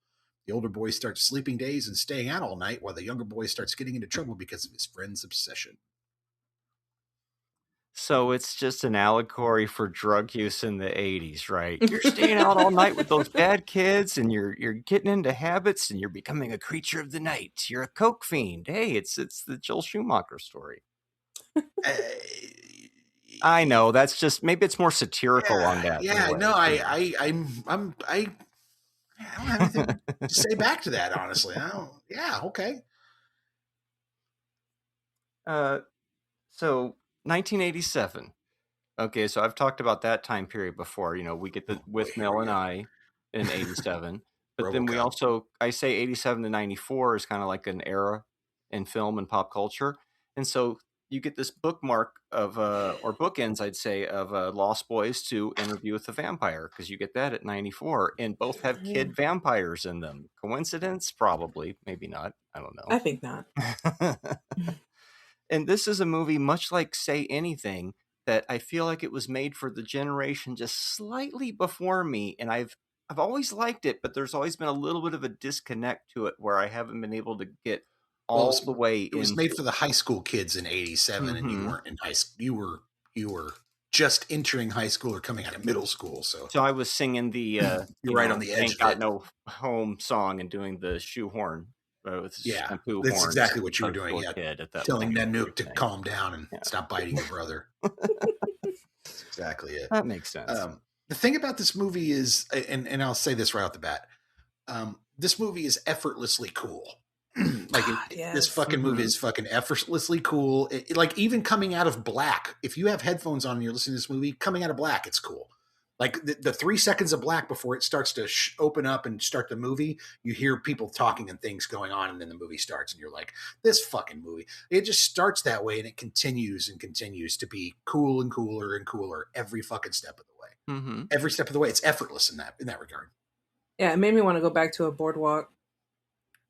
The older boy starts sleeping days and staying out all night, while the younger boy starts getting into trouble because of his friend's obsession. So it's just an allegory for drug use in the 80s, right? You're staying out all night with those bad kids and you're getting into habits and you're becoming a creature of the night. You're a coke fiend. Hey, it's the Joel Schumacher story. I know, that's just, maybe it's more satirical on that. Yeah, no, I don't have anything to say back to that, honestly. Okay. So 1987. Okay, so I've talked about that time period before. We get the With Mel and I in 87. But then we also, I say 87 to 94 is kind of like an era in film and pop culture. And so you get this bookmark of, or bookends, I'd say, of Lost Boys to Interview with the Vampire, because you get that at 94. And both have kid vampires in them. Coincidence? Probably. Maybe not. I don't know. I think not. And this is a movie, much like Say Anything, that I feel like it was made for the generation just slightly before me. And I've always liked it, but there's always been a little bit of a disconnect to it where I haven't been able to get all the way. It was made for the high school kids in 87, and you weren't in high school. You were just entering high school or coming out of middle school. So I was singing the you're right on the edge. Ain't Got No Home song and doing the shoehorn That's exactly what you were doing. Yeah, telling Nanook to calm down and stop biting your brother. That's exactly it. That makes sense. The thing about this movie is, and I'll say this right off the bat, this movie is effortlessly cool. This fucking movie is fucking effortlessly cool. Like even coming out of black, if you have headphones on and you're listening to this movie, coming out of black, it's cool. Like the 3 seconds of black before it starts to open up and start the movie, you hear people talking and things going on, and then the movie starts, and you're like, this fucking movie. It just starts that way, and it continues and continues to be cool and cooler and cooler every fucking step of the way. Mm-hmm. Every step of the way, it's effortless in that regard. Yeah, it made me want to go back to a boardwalk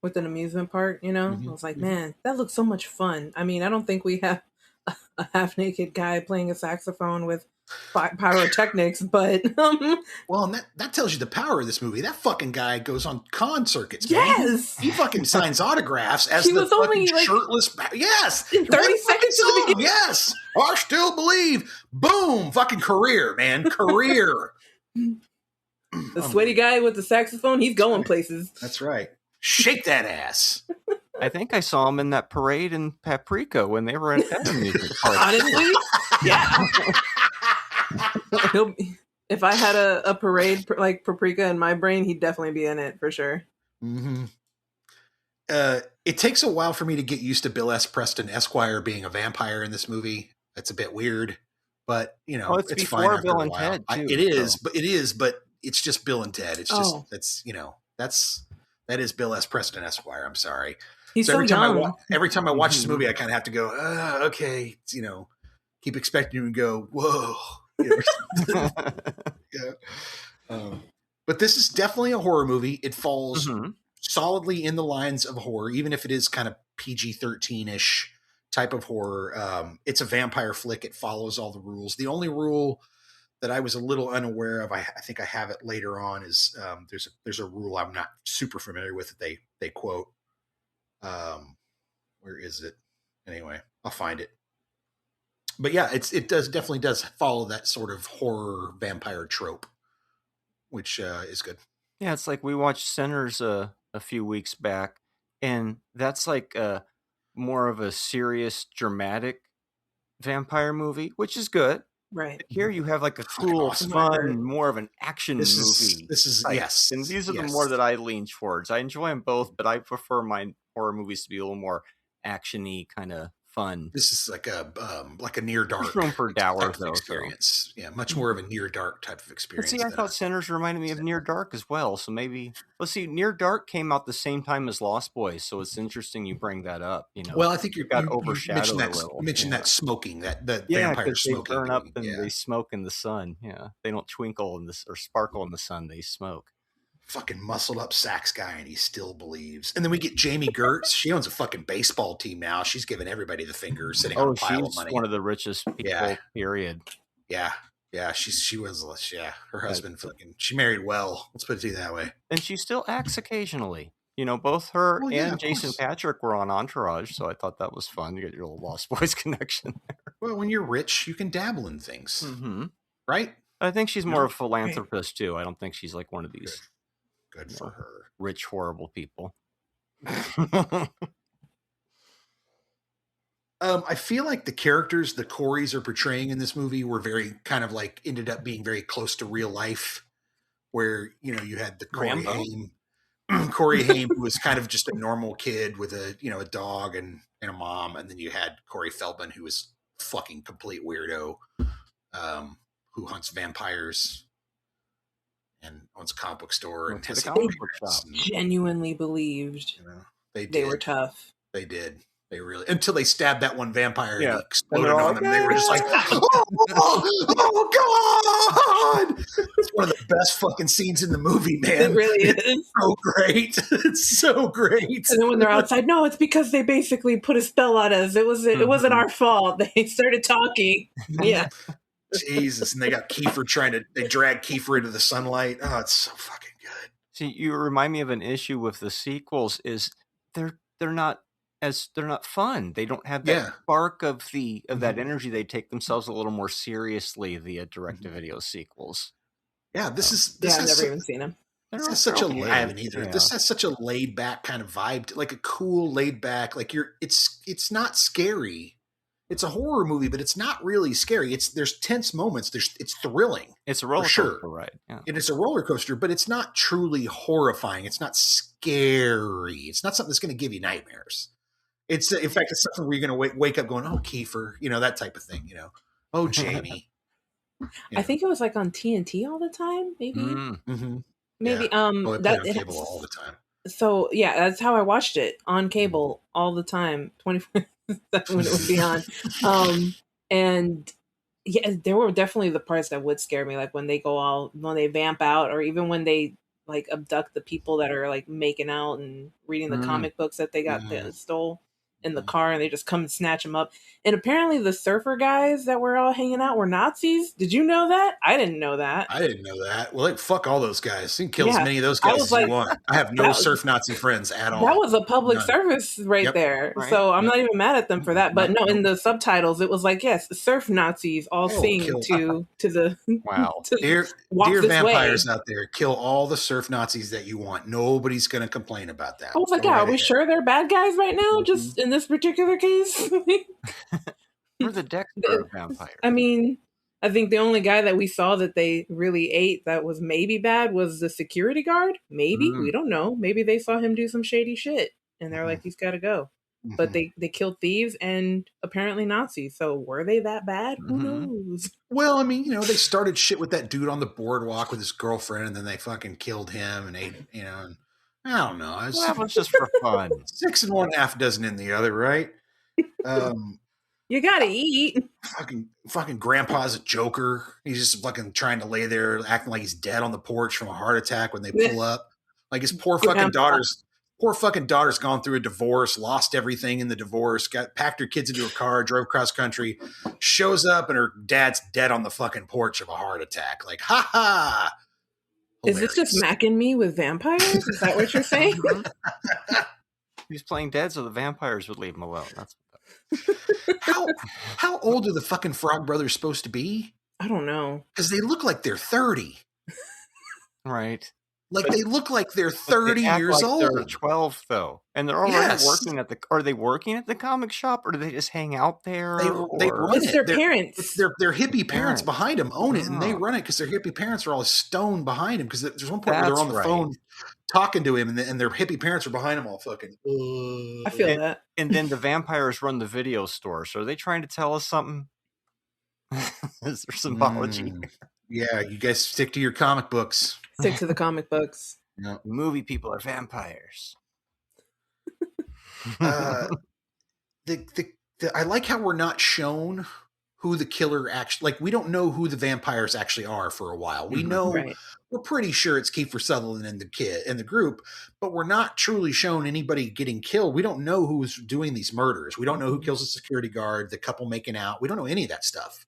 with an amusement park, I was like, man, that looks so much fun. I mean, I don't think we have a half-naked guy playing a saxophone with pyrotechnics, but well, and that tells you the power of this movie. That fucking guy goes on con circuits, man. Yes, he fucking signs autographs as the fucking shirtless. Yes, in 30 seconds to the beginning. Yes, I still believe. Boom, fucking career, man, career. The sweaty guy with the saxophone, he's going places. That's right. Shake that ass. I think I saw him in that parade in Paprika when they were at that amusement park. Honestly, yeah. If I had a parade like Paprika in my brain, he'd definitely be in it for sure. Mm-hmm. It takes a while for me to get used to Bill S. Preston Esquire being a vampire in this movie. That's a bit weird, but it's before fine Bill and Ted too. It is, but it's just Bill and Ted. It's just that is Bill S. Preston Esquire. I'm sorry. He's so young. Every time I watch this movie, I kind of have to go, okay, keep expecting you and go, whoa. But this is definitely a horror movie. It falls solidly in the lines of horror, even if it is kind of PG-13-ish type of horror. It's a vampire flick. It follows all the rules. The only rule that I was a little unaware of, I think I have it later on, is there's a rule I'm not super familiar with that they quote. Where is it? Anyway, I'll find it. But yeah, it definitely does follow that sort of horror vampire trope, which is good. Yeah, it's like we watched Sinners a few weeks back, and that's like more of a serious, dramatic vampire movie, which is good. Right. Here you have like a cool, fun, more of an action movie. This is like, yes. And these are the more that I lean towards. I enjoy them both, but I prefer my horror movies to be a little more action-y, kind of fun. This is like a near dark. There's room for dour though, experience. So. Yeah, much more of a near dark type of experience. But see, I thought Sinners reminded me of Near Dark as well. So maybe let's see. Near Dark came out the same time as Lost Boys, so it's interesting you bring that up. Well, I think you got overshadowed a little. Mentioned that smoking, that vampire smoking. They burn up and they smoke in the sun. Yeah, they don't twinkle in or sparkle in the sun. They smoke. Fucking muscled up sax guy, and he still believes. And then we get Jamie Gertz. She owns a fucking baseball team now. She's giving everybody the finger, sitting on a pile of money. One of the richest people. Period. Yeah. She was. Her husband she married well. Let's put it that way. And she still acts occasionally. Both her and Jason Patrick were on Entourage, so I thought that was fun. You get your little Lost Boys connection there. Well, when you're rich, you can dabble in things, right? I think she's more of a philanthropist too. I don't think she's like one of these. Good for her. Rich, horrible people. I feel like the characters the Coreys are portraying in this movie were very kind of like ended up being very close to real life, where you had the Corey Haim, who was kind of just a normal kid with a dog and a mom, and then you had Corey Feldman, who was fucking complete weirdo, who hunts vampires and owns a comic book store and has genuinely believed they were tough. They did. They really, until they stabbed that one vampire and exploded on them. They were just like, oh God! It's one of the best fucking scenes in the movie, man. It really is. So great. It's so great. And then when they're outside, no, it's because they basically put a spell on us. It wasn't our fault. They started talking. Yeah. Jesus, and they got Kiefer they drag Kiefer into the sunlight. Oh, it's so fucking good. See, you remind me of an issue with the sequels is they're not fun. They don't have that spark of that energy. They take themselves a little more seriously, the direct-to-video sequels. Yeah, this I've never even seen them. This has such a I haven't either. Yeah. This has such a laid back kind of vibe, like a cool laid back. Like it's not scary. It's a horror movie, but it's not really scary. There's tense moments. It's thrilling. It's a roller coaster ride. Yeah. And it's a roller coaster, but it's not truly horrifying. It's not scary. It's not something that's going to give you nightmares. In fact, it's something where you're going to wake up going, "Oh, Kiefer," that type of thing. "Oh, Jamie." I think it was like on TNT all the time. Maybe. Mm-hmm. Maybe. Yeah. On cable all the time. So yeah, that's how I watched it, on cable all the time, 24/7 when it would be on. And yeah, there were definitely the parts that would scare me, like when they vamp out, or even when they like abduct the people that are like making out and reading the comic books that they that stole in the car, and they just come and snatch them up. And apparently the surfer guys that were all hanging out were Nazis. Did you know that? I didn't know that. I didn't know that. Well, fuck all those guys. You can kill as many of those guys as you want. I have no surf Nazi friends at all. That was a public service there. Right. So I'm not even mad at them for that. But no, in the subtitles, it was like, yes, surf Nazis all sing to the... Wow. Dear vampires out there, kill all the surf Nazis that you want. Nobody's going to complain about that. I was like, are we sure they're bad guys right now? Just in this particular case? We're the Dexter vampires. I mean, I think the only guy that we saw that they really ate that was maybe bad was the security guard. Maybe. We don't know. Maybe they saw him do some shady shit and they're like, he's got to go. But they killed thieves and apparently Nazis. So were they that bad? Who knows? Well, I mean, they started shit with that dude on the boardwalk with his girlfriend, and then they fucking killed him, and and I don't know. That was just for fun. 6 in one, half dozen in the other, right? You gotta eat. Fucking grandpa's a joker. He's just fucking trying to lay there acting like he's dead on the porch from a heart attack when they pull up. Like his poor fucking daughter's gone through a divorce, lost everything in the divorce, packed her kids into a car, drove cross country, shows up, and her dad's dead on the fucking porch of a heart attack. Like, ha ha. Is this just macking me with vampires? Is that what you're saying? He's playing dead so the vampires would leave him alone. That's how old are the fucking Frog Brothers supposed to be? I don't know. Because they look like they're 30. Right. Like they look like they're 30 years old. They're 12 though. And they're already working are they working at the comic shop, or do they just hang out there? They run it's their parents. It's their hippie parents behind them own it, and they run it because their hippie parents are all stoned behind him. Because there's one point where they're on the phone talking to him, and their hippie parents are behind him all fucking. I feel that. And then the vampires run the video store. So are they trying to tell us something? Is there symbology? Yeah, you guys stick to your comic books. Stick to the comic books. No. Movie people are vampires. I like how we're not shown who the killer actually, like, we don't know who the vampires actually are for a while. We know, we're pretty sure it's Kiefer Sutherland and the kid and the group, but we're not truly shown anybody getting killed. We don't know who's doing these murders. We don't know who kills the security guard, the couple making out. We don't know any of that stuff.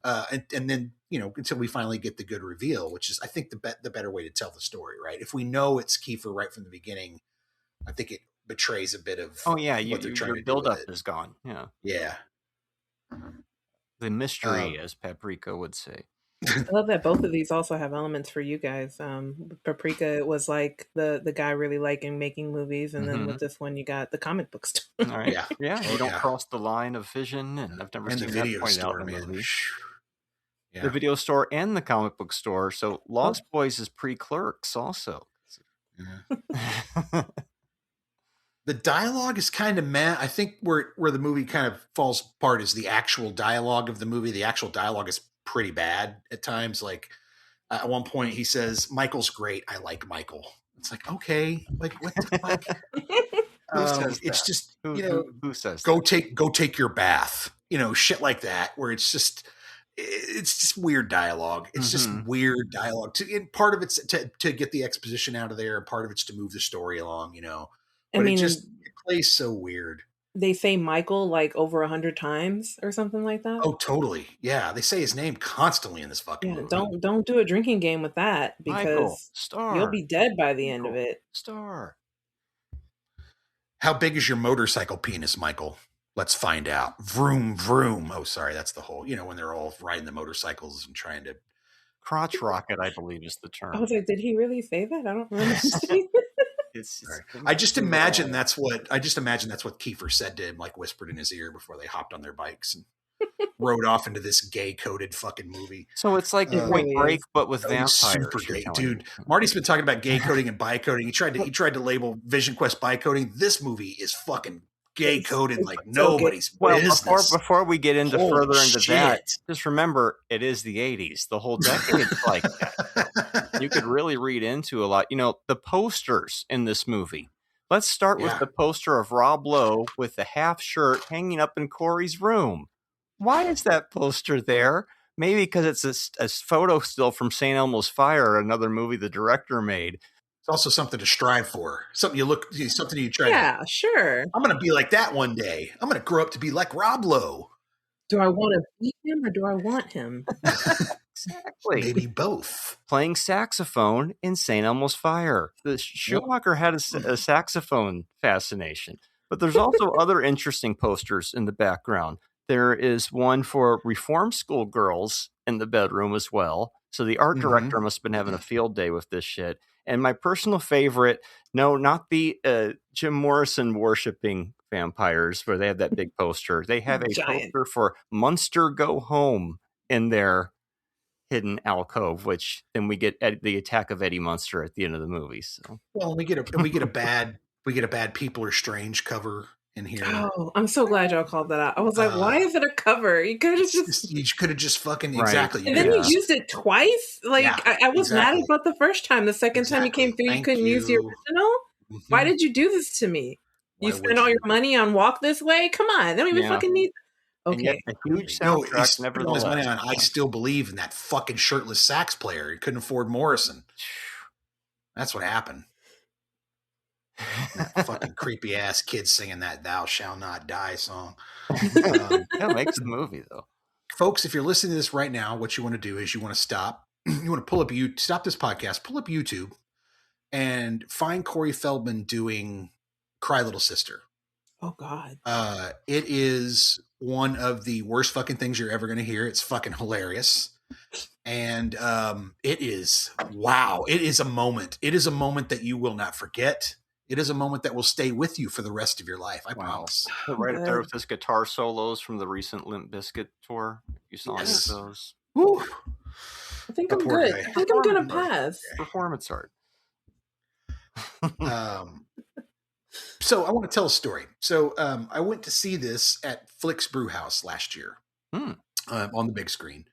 And then, until we finally get the good reveal, which is, I think, the better way to tell the story, right? If we know it's Kiefer right from the beginning, I think it betrays a bit of what they're trying to do. Your build-up is gone. Yeah. Yeah. The mystery, as Paprika would say. I love that both of these also have elements for you guys. Paprika was like the guy really liking making movies, and then with this one you got the comic book store. All right. Yeah. You don't cross the line of vision, and I've never seen the video that store, man. The video store and the comic book store. So Lost Boys is pre-Clerks also. Yeah. The dialogue is kind of meh. I think where the movie kind of falls apart is the actual dialogue of the movie. The actual dialogue is pretty bad at times. Like at one point he says, "Michael's great. I like Michael." It's like, okay, like what the fuck? It's just, who says go take your bath, shit like that, where it's just weird dialogue. It's just weird dialogue. Part of it's to get the exposition out of there, and part of it's to move the story along, But it plays so weird. They say Michael like over 100 times or something like that. Oh, totally. Yeah, they say his name constantly in this fucking movie. Don't do a drinking game with that, because you'll be dead by the end of it. Star. How big is your motorcycle penis, Michael? Let's find out. Vroom, vroom. Oh, sorry, that's the whole, when they're all riding the motorcycles and trying to crotch rocket, I believe is the term. I was like, did he really say that? I don't remember. It's right. I just imagine that's what Kiefer said to him, like whispered in his ear before they hopped on their bikes and rode off into this gay-coded fucking movie. So it's like Point Break, but with vampires. Super gay, dude. Marty's been talking about gay coding and bi coding. He tried to label Vision Quest bi coding. This movie is fucking gay coded like nobody's business. Before we get into further into that, just remember it is the 80s. The whole decade's like that. You could really read into a lot. You know, the posters in this movie. Let's start with the poster of Rob Lowe with the half shirt hanging up in Corey's room. Why is that poster there? Maybe because it's a photo still from St. Elmo's Fire, another movie the director made. It's also something to strive for. Something you try. Yeah, sure. I'm going to be like that one day. I'm going to grow up to be like Rob Lowe. Do I want to beat him or do I want him? Exactly. Maybe both. Playing saxophone in St. Elmo's Fire. The Schumacher had a saxophone fascination. But there's also other interesting posters in the background. There is one for reform school girls in the bedroom as well. So the art director must have been having a field day with this shit. And my personal favorite, no, not the Jim Morrison worshiping vampires where they have that big poster. They have a poster for Munster Go Home in their hidden alcove, which then we get the attack of Eddie Munster at the end of the movie. So we get a bad People Are Strange cover in here. Oh, I'm so glad y'all called that out. I was like, why is it a cover? You could have just fucking exactly. And then you used it twice. Like I was mad about the first time. The second time you came through, you couldn't use the original. Why did you do this to me? You spent all your money on Walk This Way? Come on, they don't even fucking need. Okay, a huge soundtrack. Nevertheless, money on I Still Believe in that fucking shirtless sax player. He couldn't afford Morrison. That's what happened. That fucking creepy ass kid singing that "Thou Shall Not Die" song. That makes the movie though. Folks, if you're listening to this right now, what you want to do is you want to stop. You want to stop this podcast, pull up YouTube, and find Corey Feldman doing "Cry Little Sister." Oh God. It is one of the worst fucking things you're ever going to hear. It's fucking hilarious. And it is, wow. It is a moment. It is a moment that you will not forget. It is a moment that will stay with you for the rest of your life. I promise. Right up there with his guitar solos from the recent Limp Bizkit tour. You saw any of those? Woo. I think I'm good. I think I'm going to pass. Performance art. So I want to tell a story. So I went to see this at Flicks Brewhouse last year on the big screen.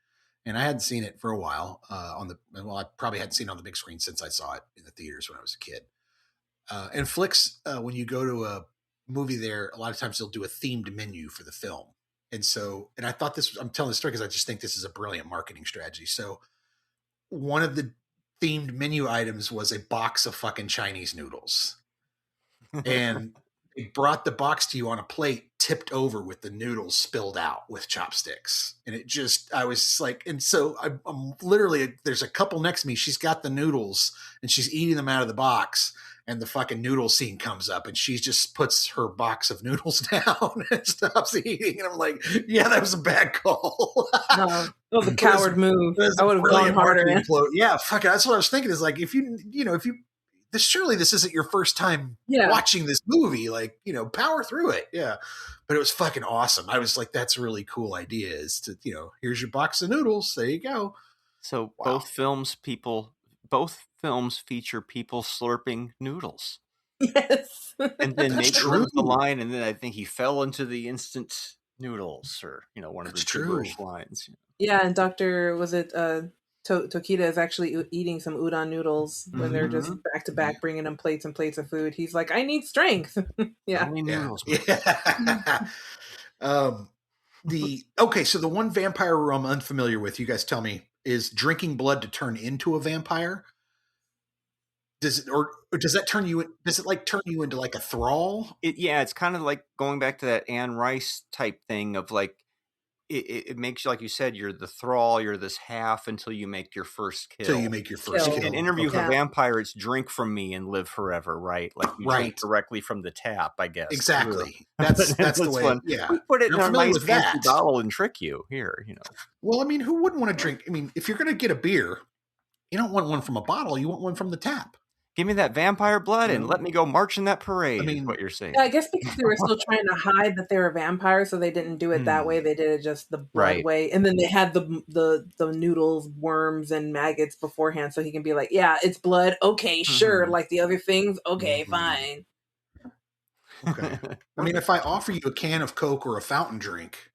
And I hadn't seen it for a while I probably hadn't seen it on the big screen since I saw it in the theaters when I was a kid. And Flicks, when you go to a movie there, a lot of times they'll do a themed menu for the film. And I thought I'm telling this story because I just think this is a brilliant marketing strategy. So one of the themed menu items was a box of fucking Chinese noodles. And they brought the box to you on a plate tipped over with the noodles spilled out with chopsticks. And I was just like, and so I'm literally, there's a couple next to me. She's got the noodles and she's eating them out of the box. And the fucking noodle scene comes up and she just puts her box of noodles down and stops eating. And I'm like, yeah, that was a bad call. That was a coward move. I would have gone harder. Yeah, fuck it. That's what I was thinking is like, surely this isn't your first time watching this movie, like, power through it. Yeah. But it was fucking awesome. I was like, that's a really cool idea is to, here's your box of noodles. There you go. So both films feature people slurping noodles. Yes. And then maybe the line, and then I think he fell into the instant noodles or, one of the gibberish lines. Yeah. And Tokita is actually eating some udon noodles when they're just back to back, bringing them plates and plates of food. He's like, I need strength. Yeah. Noodles, So the one vampire room I'm unfamiliar with, you guys tell me, is drinking blood to turn into a vampire. Does it turn you into like a thrall? It's kind of like going back to that Anne Rice type thing of like, it makes you, like you said, you're the thrall, you're this half until you make your first kill. Until you make your first kill. An interview with a vampire, it's drink from me and live forever, right? Like you drink directly from the tap, I guess. Exactly. That's the way. Fun. Yeah. We put it in a nice fancy bottle and trick you here, you know. Well, I mean, who wouldn't want to drink? I mean, if you're going to get a beer, you don't want one from a bottle. You want one from the tap. Give me that vampire blood and let me go march in that parade. I mean, is what you're saying. Yeah, I guess because they were still trying to hide that they were vampires, so they didn't do it that way. They did it just the blood way, and then they had the noodles, worms, and maggots beforehand, so he can be like, "Yeah, it's blood. Okay, sure. Like the other things. Okay, fine." Okay. I mean, if I offer you a can of Coke or a fountain drink,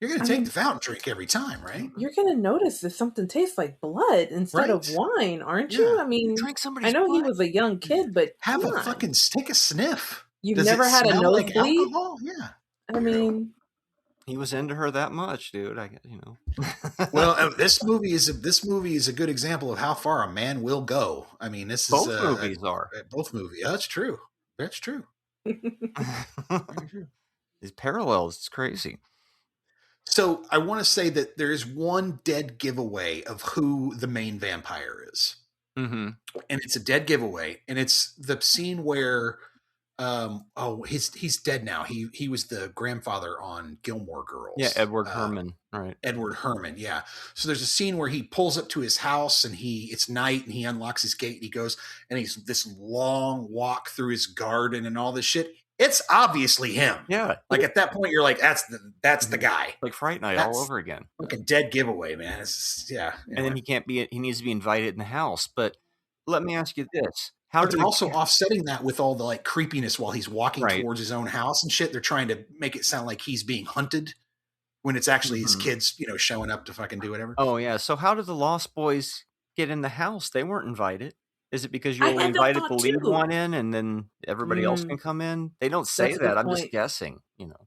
you're going to take the fountain drink every time, right? You're going to notice if something tastes like blood instead of wine, aren't you? I mean, I know he was a young kid, but take a sniff. You've never had a nosebleed? Like yeah. I mean, he was into her that much, dude. Well, this movie is a good example of how far a man will go. I mean, both movies are. Both movies. Yeah, that's true. That's true. These parallels, it's crazy. So I want to say that there is one dead giveaway of who the main vampire is. Mm-hmm. And it's a dead giveaway. And it's the scene where, he's dead now. He was the grandfather on Gilmore Girls. Yeah, Edward Herman. Right. Edward Herman, yeah. So there's a scene where he pulls up to his house and it's night and he unlocks his gate and he goes and he's this long walk through his garden and all this shit. It's obviously him. Yeah. Like at that point, you're like, that's the guy. Like Fright Night all over again. Like a dead giveaway, man. It's And then he needs to be invited in the house. But let me ask you this. But they're also offsetting that with all the like creepiness while he's walking towards his own house and shit. They're trying to make it sound like he's being hunted when it's actually his kids, showing up to fucking do whatever. Oh, yeah. So how did the Lost Boys get in the house? They weren't invited. Is it because you only invited the lead one in and then everybody else can come in? They don't say that. I'm just guessing,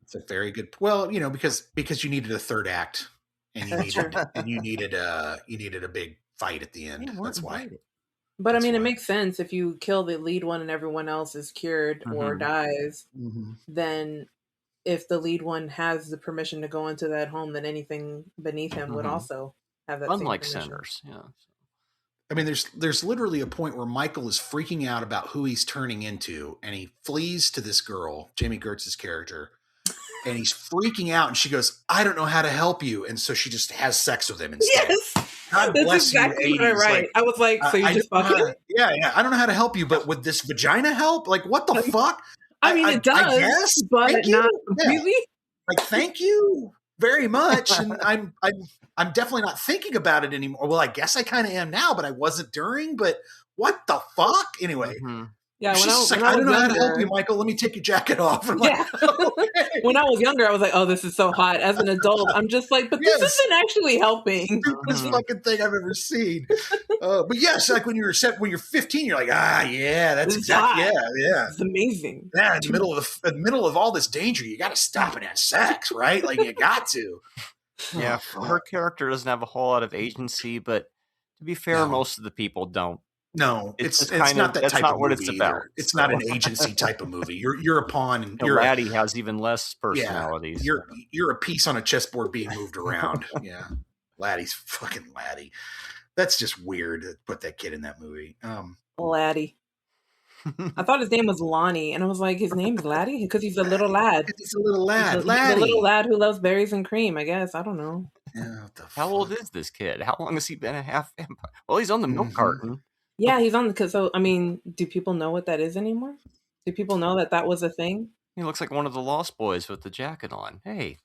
It's a very good, because you needed a third act and you needed a big fight at the end. That's why. But I mean, it makes sense if you kill the lead one and everyone else is cured or dies, then if the lead one has the permission to go into that home, then anything beneath him would also have that Unlike same permission. Sinners, yeah. I mean, there's literally a point where Michael is freaking out about who he's turning into, and he flees to this girl, Jamie Gertz's character, and he's freaking out, and she goes, "I don't know how to help you," and so she just has sex with him instead. Yes, God that's bless exactly you, 80s. right. I was like, so you just fucking? Yeah. I don't know how to help you, but would this vagina help? Like, what the fuck? I mean, it does, I guess, but not completely. Yeah. Like, thank you very much, and I'm definitely not thinking about it anymore. Well, I guess I kind of am now, but I wasn't during. But what the fuck? Anyway, yeah. I don't know how to help you, Michael. Let me take your jacket off. Like, okay. When I was younger, I was like, "Oh, this is so hot." As an adult, I'm just like, "But this isn't actually helping." This fucking thing I've ever seen. But yes, like when you're 15, you're like, yeah, that's exactly, yeah, it's amazing. Yeah, in the middle of all this danger, you got to stop and have sex, right? Like you got to. Yeah, her character doesn't have a whole lot of agency, but to be fair, most of the people don't. No, it's not that type of movie. It's about. It's not an agency type of movie. You're a pawn, and your laddie has even less personalities. Yeah, you're a piece on a chessboard being moved around. Yeah, laddie's fucking laddie. That's just weird to put that kid in that movie. Laddie. I thought his name was Lonnie, and I was like, his name's Laddie? Because he's a little lad. He's a little lad. He's a little lad who loves berries and cream, I guess. I don't know. Yeah, how old is this kid? How long has he been a half vampire? Well, he's on the milk carton. Yeah, he's on the... So, I mean, do people know what that is anymore? Do people know that was a thing? He looks like one of the Lost Boys with the jacket on. Hey.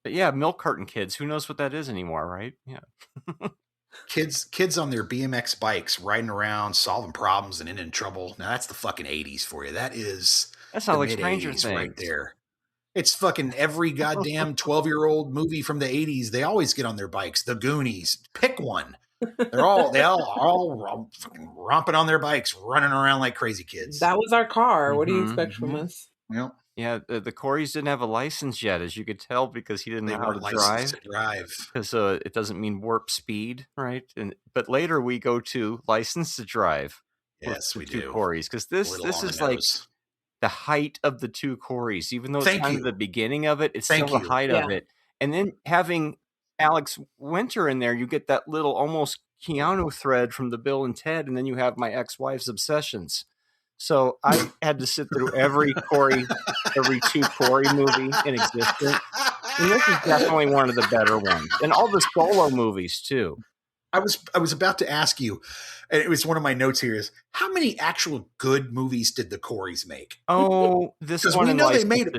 But yeah, milk carton kids. Who knows what that is anymore, right? Yeah. Kids on their BMX bikes riding around, solving problems and in trouble. Now that's the fucking 80s for you. That's not like Stranger Things right there. It's fucking every goddamn 12-year-old movie from the 80s. They always get on their bikes. The Goonies. Pick one. They all fucking romping on their bikes, running around like crazy kids. That was our car. What do you expect from us? Yep. Yeah, the Coreys didn't have a license yet, as you could tell, because he didn't know how to drive. Because it doesn't mean warp speed, right? But later we go to license to drive. Yes, we do. Coreys, because this is like the height of the two Coreys. Even though it's kind of the beginning of it, it's still the height of it. And then having Alex Winter in there, you get that little almost Keanu thread from the Bill and Ted, and then you have my ex-wife's obsessions. So I had to sit through every two Corey movie in existence. And this is definitely one of the better ones. And all the solo movies too. I was about to ask you, and it was one of my notes here, is how many actual good movies did the Coreys make? Oh, this one we know they made a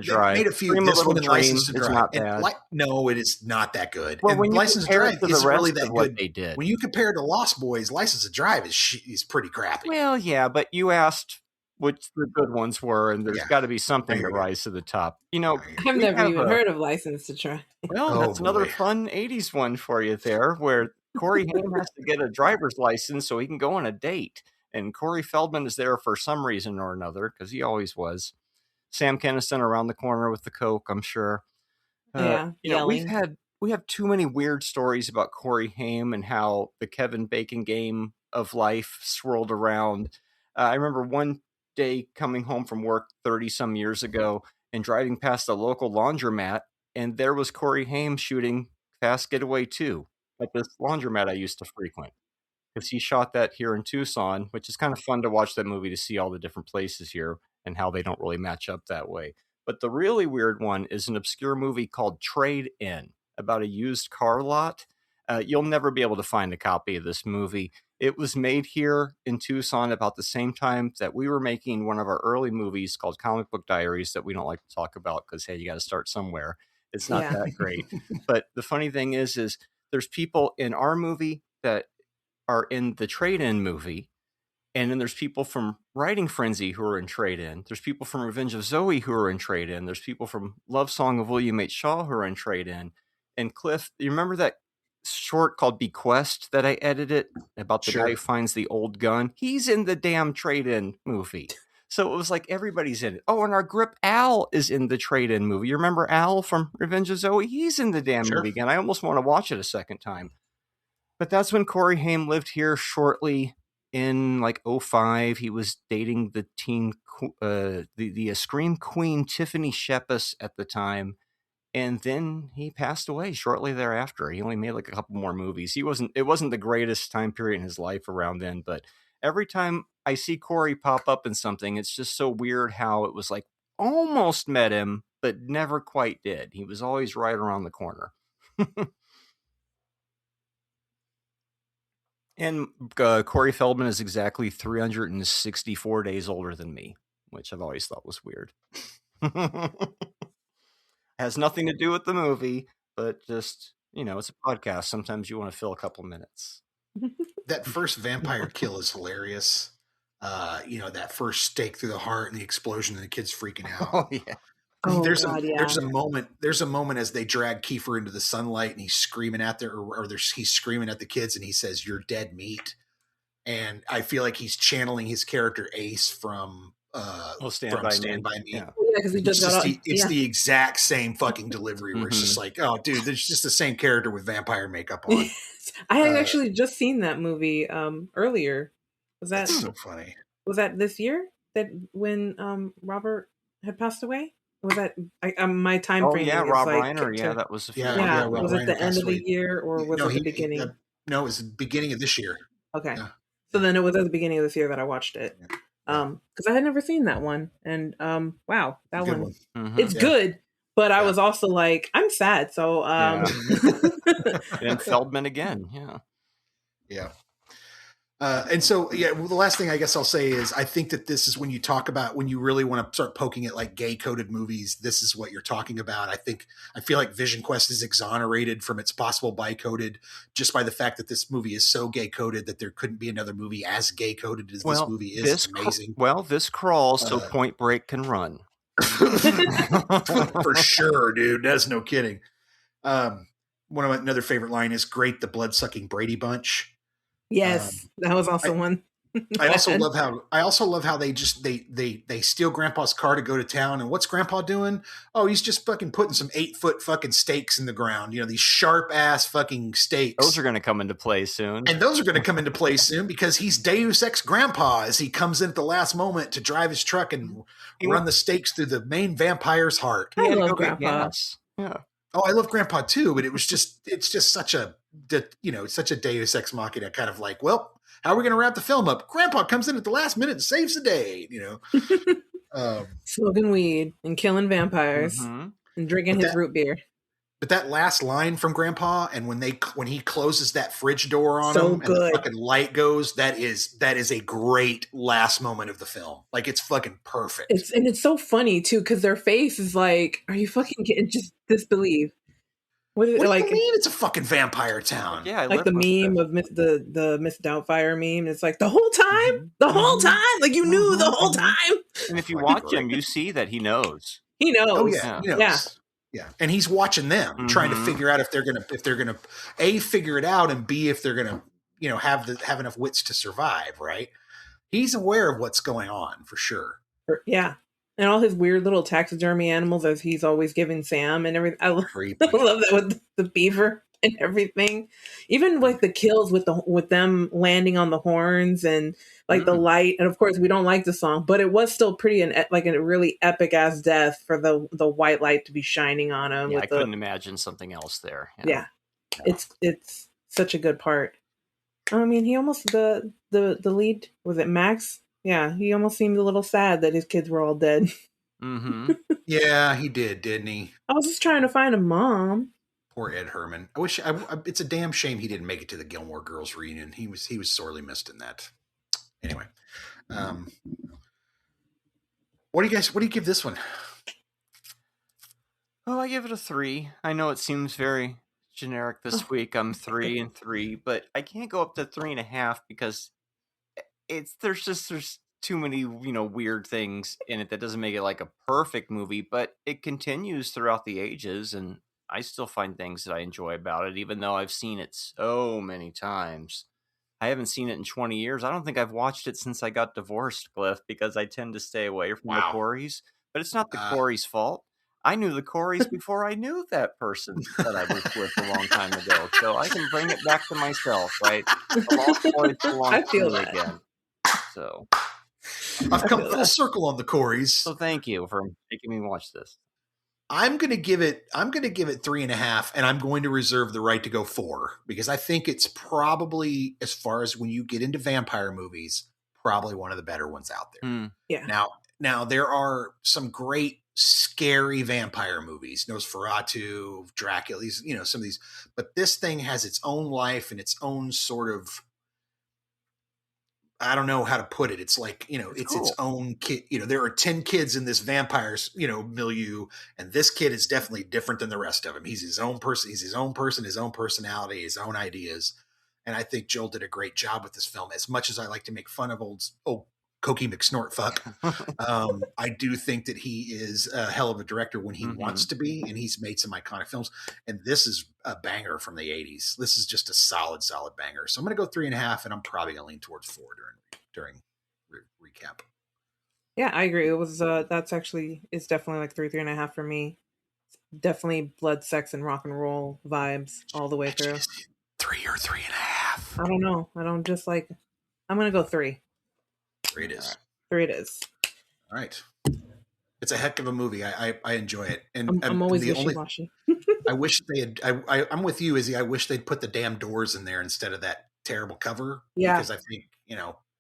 few. This one in License to Drive. Not bad. No, it is not that good. Well, and when you License to Drive isn't really that good. They did. When you compare it to Lost Boys, License to Drive is pretty crappy. Well, yeah, but you asked which the good ones were, and there's got to be something to rise to the top. You know, I've never even heard of License to Drive. Well, that's another fun 80s one for you there, where Corey Haim has to get a driver's license so he can go on a date. And Corey Feldman is there for some reason or another, because he always was. Sam Kinison around the corner with the Coke, I'm sure. You know, we have too many weird stories about Corey Haim and how the Kevin Bacon game of life swirled around. I remember one day coming home from work 30 some years ago and driving past a local laundromat, and there was Corey Haim shooting Fast Getaway 2 at this laundromat I used to frequent, because he shot that here in Tucson, which is kind of fun to watch that movie to see all the different places here and how they don't really match up that way. But the really weird one is an obscure movie called Trade In, about a used car lot. You'll never be able to find a copy of this movie. It was made here in Tucson about the same time that we were making one of our early movies called Comic Book Diaries that we don't like to talk about because, hey, you got to start somewhere. It's not that great. But the funny thing is there's people in our movie that are in the Trade-In movie. And then there's people from Writing Frenzy who are in Trade-In. There's people from Revenge of Zoe who are in Trade-In. There's people from Love Song of William H. Shaw who are in Trade-In. And Cliff, you remember that short called Bequest that I edited about the guy who finds the old gun? He's in the damn Trade-In movie. So it was like everybody's in it. Oh, and our grip Al is in the Trade-In movie. You remember Al from Revenge of Zoe? He's in the damn movie again. I almost want to watch it a second time. But that's when Corey Haim lived here shortly in like 2005. He was dating the the Scream Queen Tiffany Shepis at the time. And then he passed away shortly thereafter. He only made like a couple more movies. It wasn't the greatest time period in his life around then, but every time I see Corey pop up in something, it's just so weird how it was like almost met him, but never quite did. He was always right around the corner. And Corey Feldman is exactly 364 days older than me, which I've always thought was weird. Has nothing to do with the movie, but just, it's a podcast. Sometimes you want to fill a couple minutes. That first vampire kill is hilarious. That first stake through the heart and the explosion and the kid's freaking out. Oh, yeah. There's a moment as they drag Kiefer into the sunlight and he's screaming at he's screaming at the kids and he says, "You're dead meat." And I feel like he's channeling his character Ace from Stand By Me. Yeah, because it's the exact same fucking delivery where it's just like, oh, dude, there's just the same character with vampire makeup on. I had actually just seen that movie earlier. That's so funny. Was that this year? That when Robert had passed away? Was that my time frame? Oh yeah, Rob Reiner. Yeah, that was. Was it the end of the year or was it the beginning? No, it was the beginning of this year. Okay, so then it was at the beginning of this year that I watched it. Because I had never seen that one, and wow, that one. It's good, but I was also like, I'm sad, so and Feldman again, yeah. And so, the last thing I guess I'll say is I think that this is when you really want to start poking at like gay coded movies, this is what you're talking about. I feel like Vision Quest is exonerated from its possible bi-coded just by the fact that this movie is so gay coded that there couldn't be another movie as gay coded as this movie is. It's amazing. This crawls so Point Break can run. For sure, dude. That's no kidding. One of my another favorite line is "Great, the blood-sucking Brady Bunch." Yes, that was also one. I also love how they steal Grandpa's car to go to town, and what's Grandpa doing? Oh, he's just fucking putting some 8-foot fucking stakes in the ground. These sharp ass fucking stakes. Those are going to come into play soon, because he's Deus Ex Grandpa as he comes in at the last moment to drive his truck and run the stakes through the main vampire's heart. I love Grandpa. Yeah. Oh, I love Grandpa too, but it's just such a, such a Deus Ex Machina kind of like, well, how are we going to wrap the film up? Grandpa comes in at the last minute and saves the day, Smoking weed and killing vampires and drinking his root beer. But that last line from Grandpa, and when he closes that fridge door on him and the fucking light goes, that is a great last moment of the film. Like, it's fucking perfect. It's so funny too, because their face is like, are you fucking kidding? Just disbelieve. What do you mean it's a fucking vampire town? Yeah, like the meme of the Miss Doubtfire meme. It's like the whole time, whole time, like you knew the whole time. And if you watch him, you see that he knows. He knows. Oh yeah, he knows. Yeah, and he's watching them, trying to figure out if they're gonna A, figure it out, and B, if they're gonna have enough wits to survive. Right? He's aware of what's going on for sure. Yeah. And all his weird little taxidermy animals as he's always giving Sam and everything. I love that with the beaver and everything. Even like the kills with them landing on the horns and like the light. And of course, we don't like the song, but it was still pretty like a really epic ass death for the white light to be shining on him. Yeah, I couldn't imagine something else there. Yeah. It's such a good part. I mean, he almost the lead, was it Max? Yeah, he almost seemed a little sad that his kids were all dead. Yeah, he did, didn't he? I was just trying to find a mom. Poor Ed Herman. I wish. It's a damn shame he didn't make it to the Gilmore Girls reunion. He was sorely missed in that. Anyway, what do you give this one? Oh, I give it a 3. I know it seems very generic this week. I'm 3 and 3, but I can't go up to 3.5 because there's too many weird things in it that doesn't make it like a perfect movie, but it continues throughout the ages, and I still find things that I enjoy about it, even though I've seen it so many times. I haven't seen it in 20 years. I don't think I've watched it since I got divorced, Cliff, because I tend to stay away from the Coreys. But it's not the Coreys' fault. I knew the Coreys before I knew that person that I was with a long time ago, so I can bring it back to myself, right? The lost boys belong to me again. So I've come full circle on the Coreys. So thank you for making me watch this. I'm gonna give it 3.5, and I'm going to reserve the right to go 4 because I think it's probably, as far as when you get into vampire movies, probably one of the better ones out there. Yeah. Now there are some great scary vampire movies, Nosferatu, Dracula, some of these, but this thing has its own life and its own sort of, I don't know how to put it. It's like, it's cool. Its own kid. There are 10 kids in this vampires, milieu, and this kid is definitely different than the rest of them. He's his own person. He's his own person, his own personality, his own ideas. And I think Joel did a great job with this film. As much as I like to make fun of old Cokie McSnortfuck, I do think that he is a hell of a director when he wants to be, and he's made some iconic films. And this is a banger from the 80s. This is just a solid banger. So I'm going to go 3.5, and I'm probably going to lean towards 4 during recap. Yeah, I agree. It was it's definitely like 3.5 for me. Definitely blood, sex, and rock and roll vibes all the way through. 3 or 3.5. I don't know. I'm going to go 3. 3 it is. 3 it is. All right. It's a heck of a movie. I enjoy it. And I'm always wishy-washy. I wish they had. I'm with you, Izzy. I wish they'd put the damn doors in there instead of that terrible cover. Yeah. Because I think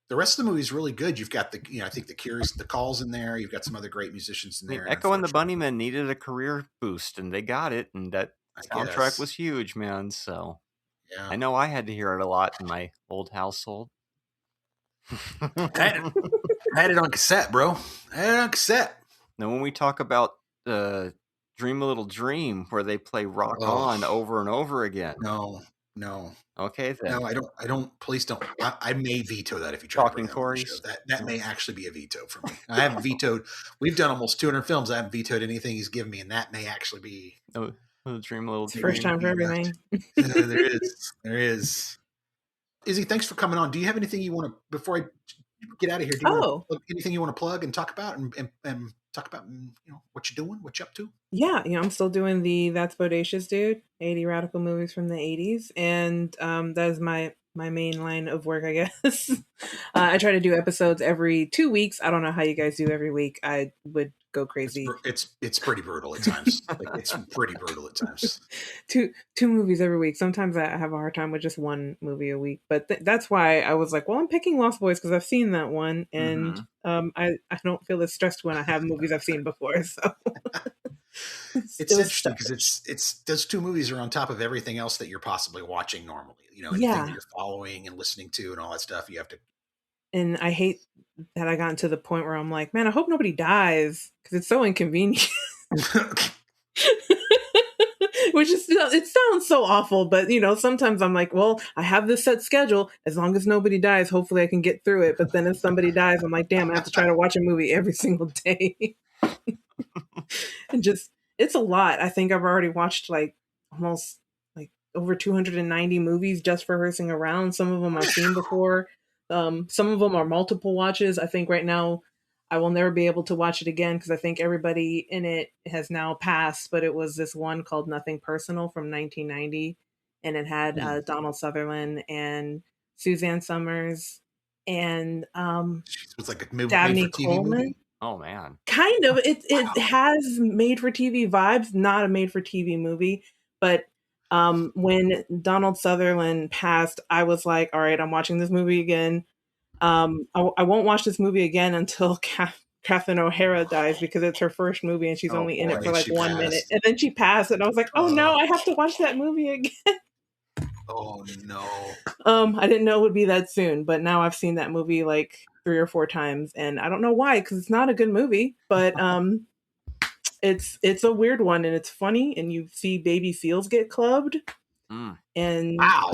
the rest of the movie is really good. You've got I think the Cures, the Calls in there. You've got some other great musicians in there. Echo and the Bunnymen needed a career boost, and they got it. And that soundtrack was huge, man. So yeah. I know I had to hear it a lot in my old household. I had it on cassette, bro. I had it on cassette. Now, when we talk about Dream a Little Dream, where they play Rock On over and over again. No. Okay, then. No, I don't. Please don't. I may veto that if you try Talking to Coreys. That may actually be a veto for me. I haven't vetoed. We've done almost 200 films. I haven't vetoed anything he's given me, and that may actually be Dream a Little Dream. First time for everything. There is. Izzy, thanks for coming on. Do you have anything you want to, before I get out of here, anything you want to plug and talk about and talk about, what you're doing, what you're up to? Yeah. I'm still doing the That's Bodacious Dude, 80 radical movies from the 80s. And that is my my main line of work, I guess. I try to do episodes every 2 weeks. I don't know how you guys do every week. I would go crazy. It's pretty brutal at times. It's pretty brutal at times. two movies every week. Sometimes I have a hard time with just one movie a week, but that's why I was like, well, I'm picking Lost Boys because I've seen that one, and I don't feel as stressed when I have movies I've seen before. So it's interesting because it's those 2 movies are on top of everything else that you're possibly watching normally. Anything that you're following and listening to and all that stuff. You have to. And I hate that I gotten to the point where I'm like, man, I hope nobody dies because it's so inconvenient. Which is, it sounds so awful, but sometimes I'm like, well, I have this set schedule. As long as nobody dies, hopefully I can get through it. But then if somebody dies, I'm like, damn, I have to try to watch a movie every single day. And it's a lot. I think I've already watched almost over 290 movies just for Horsing Around. Some of them I've seen before. Some of them are multiple watches. I think right now I will never be able to watch it again because I think everybody in it has now passed, but it was this one called Nothing Personal from 1990, and it had Donald Sutherland and Suzanne Summers and it's like a movie Dabney made for TV Coleman. Movie? Oh man, kind of. It has made for TV vibes, not a made for TV movie, but when Donald Sutherland passed, I was like, all right, I'm watching this movie again. I won't watch this movie again until Catherine O'Hara dies because it's her first movie and she's only in it for 1 minute. And then she passed and I was like, oh no, I have to watch that movie again. Oh no. I didn't know it would be that soon, but now I've seen that movie 3 or 4 times and I don't know why because it's not a good movie, but it's a weird one and it's funny and you see baby seals get clubbed and wow.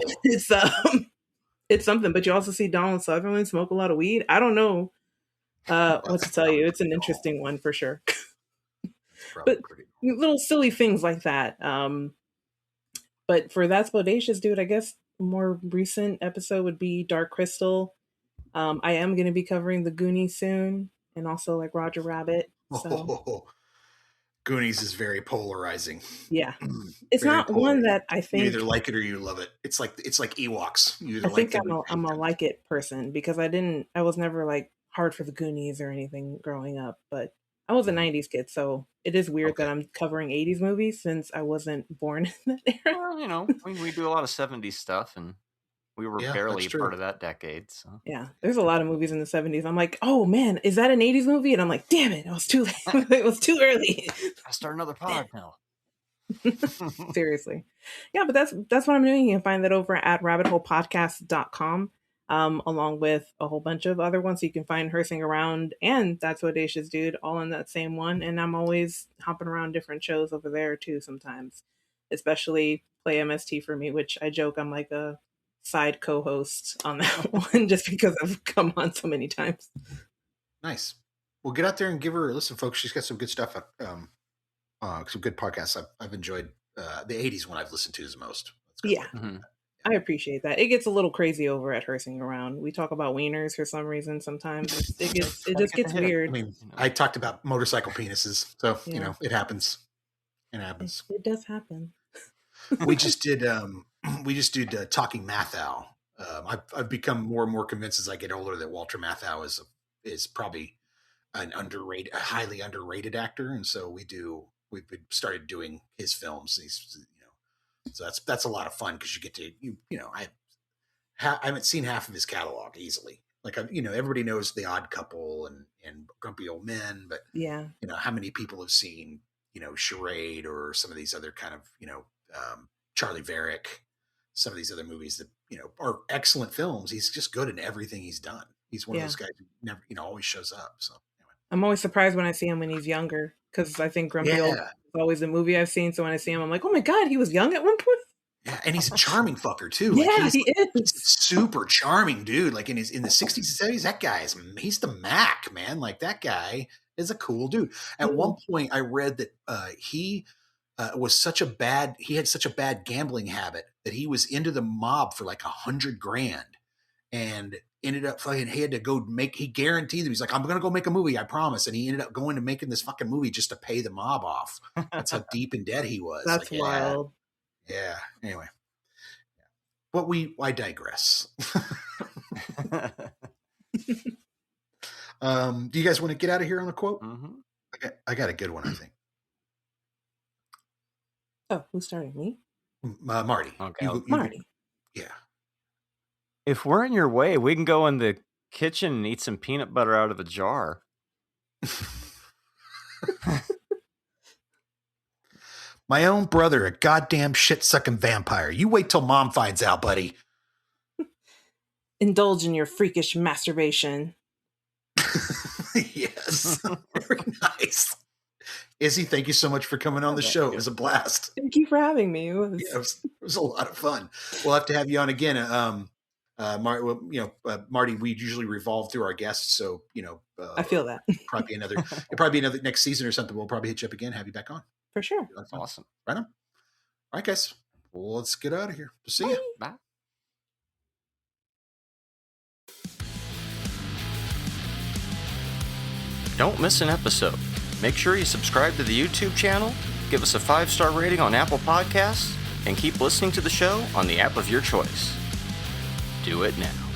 It's something, but you also see Donald Sutherland smoke a lot of weed. I don't know what to tell you. It's an interesting one for sure. But little silly things like that. But for That's Bodacious, dude, I guess more recent episode would be Dark Crystal. I am going to be covering The Goonies soon and also Roger Rabbit. So. Goonies is very polarizing. Yeah. It's not one that I think you either like it or you love it. It's like Ewoks. You either I think I'm a like it person because I was never hard for the Goonies or anything growing up, but I was a 90s kid, so it is weird that I'm covering 80s movies since I wasn't born in that era. Well, we do a lot of 70s stuff and we were barely part of that decade. So. Yeah, there's a lot of movies in the 70s. I'm like, oh man, is that an 80s movie? And I'm like, damn it, it was too late. It was too early. I start another pod now. Seriously. Yeah, but that's what I'm doing. You can find that over at rabbitholepodcast.com, along with a whole bunch of other ones. So you can find Horsing Around and That's Audacious Dude all in that same one. And I'm always hopping around different shows over there too sometimes, especially Play MST for me, which I joke I'm like a side co-host on that one just because I've come on so many times. Nice. Well, get out there and give her a listen, folks. She's got some good stuff. Some good podcasts. I've enjoyed the 80s one I've listened to the most. Yeah. Mm-hmm. I appreciate that. It gets a little crazy over at Horsing Around. We talk about wieners for some reason sometimes. It just gets weird. I mean, I talked about motorcycle penises, so it happens. It happens. It does happen. We just did Talking Matthau. I've become more and more convinced as I get older that Walter Matthau is probably a highly underrated actor, and so we've started doing his films. So that's a lot of fun because you get to I haven't seen half of his catalog easily. Everybody knows The Odd Couple and Grumpy Old Men, but how many people have seen Charade or some of these other kind of Charlie Varick, some of these other movies that are excellent films. He's just good in everything he's done. He's one of those guys who never always shows up. So anyway. I'm always surprised when I see him when he's younger because I think Grumpy Old is always a movie I've seen. So when I see him, I'm like, oh my god, he was young at one point. Yeah, and he's a charming fucker too. Yeah, he is. He's a super charming dude. Like in the 60s and 70s, that guy he's the Mac, man. Like that guy is a cool dude. At one point, I read that he had such a bad gambling habit that he was into the mob for $100,000 and ended up he had to go he guaranteed them. He's like, I'm going to go make a movie. I promise. And he ended up going to making this fucking movie just to pay the mob off. That's how deep in debt he was. That's wild. Yeah. Anyway. But I digress. Do you guys want to get out of here on a quote? Mm-hmm. I got a good one, I think. Oh, who's starting? Me? Marty. Okay. Marty. Yeah. If we're in your way, we can go in the kitchen and eat some peanut butter out of a jar. My own brother, a goddamn shit-sucking vampire. You wait till Mom finds out, buddy. Indulge in your freakish masturbation. Yes. Very nice. Izzy, thank you so much for coming on the show. It was a blast. Thank you for having me. It was a lot of fun. We'll have to have you on again. Marty, we usually revolve through our guests, so I feel that. probably another next season or something. We'll probably hit you up again, have you back on. For sure. Awesome. Right on. All right, guys. Well, let's get out of here. See you. Bye. Don't miss an episode. Make sure you subscribe to the YouTube channel, give us a 5-star rating on Apple Podcasts, and keep listening to the show on the app of your choice. Do it now.